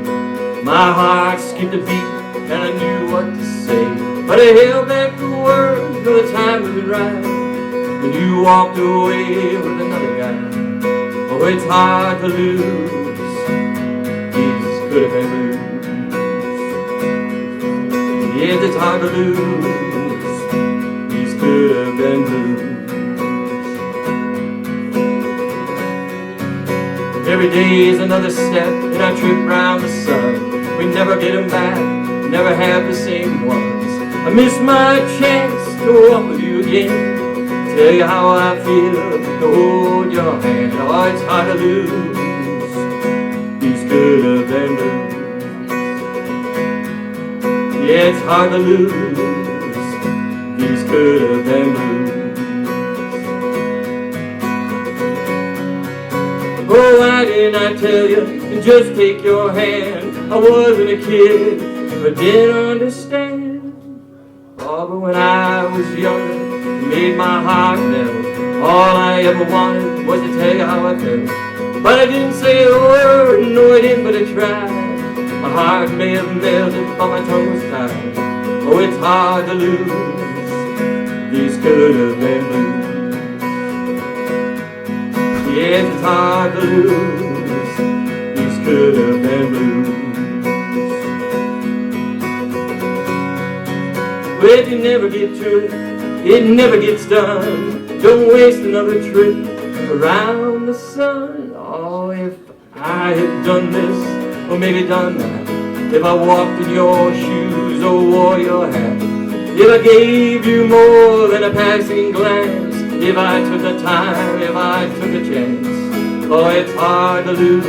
My heart skipped a beat and I knew what to say, but I held back the words till the time was right. And you walked away with another guy. Oh, it's hard to lose. These could have been blues. Yes, it's hard to lose. These could have been blues. Every day is another step in our trip round the sun. We never get them back, never have the same ones. I miss my chance to walk with you again, tell you how I feel, to hold your hand. Oh, it's hard to lose. These could have been blues. Yeah, it's hard to lose. These could have been blues. Oh, why didn't I tell you and just take your hand? I wasn't a kid, but didn't understand. Oh, but when I was younger, it made my heart melt. All I ever wanted was to tell you how I felt. But I didn't say a word, no I didn't, but I tried. My heart may have melted, but my tongue was tied. Oh, it's hard to lose. These could have been blues. Yes, it's hard to lose. These could have been blues. Well, if you never get to it, it never gets done. Don't waste another trip around the sun. Oh, if I had done this, or maybe done that, if I walked in your shoes or wore your hat, if I gave you more than a passing glance, if I took the time, if I took a chance, oh, it's hard to lose.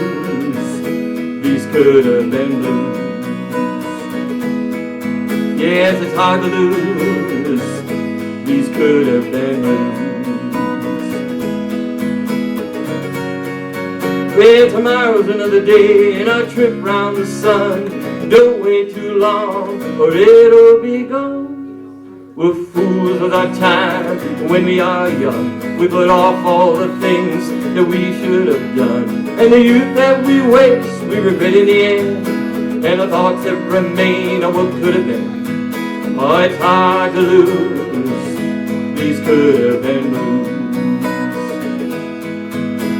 These could have been blues. Yes, it's hard to lose. These could have been blues. Well, tomorrow's another day and our trip round the sun. Don't wait too long or it'll be gone. We're fools with our time when we are young. We put off all the things that we should have done. And the youth that we waste, we regret in the end. And the thoughts that remain are what could have been. Oh, it's hard to lose. These could have been blues.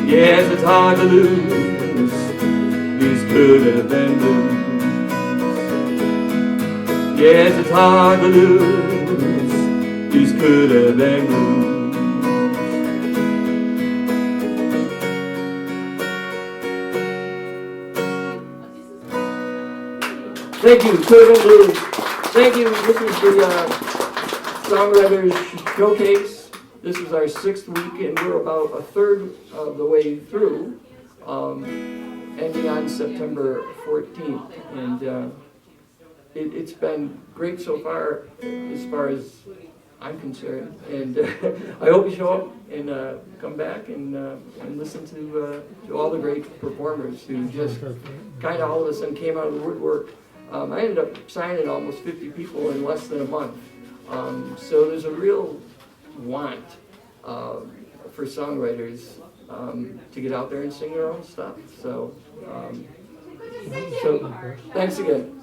Yes, it's hard to lose. These could have been blues. Yes, it's hard to lose. These could have been blues. Thank you, could have been blues. Thank you. This is the Songwriters Showcase. This is our 6th week, and we're about a third of the way through, ending on September 14th. And it's been great so far as I'm concerned. And I hope you show up and come back and listen to all the great performers who just kind of all of a sudden came out of the woodwork. I ended up signing almost 50 people in less than a month. So there's a real want for songwriters to get out there and sing their own stuff. So thanks again.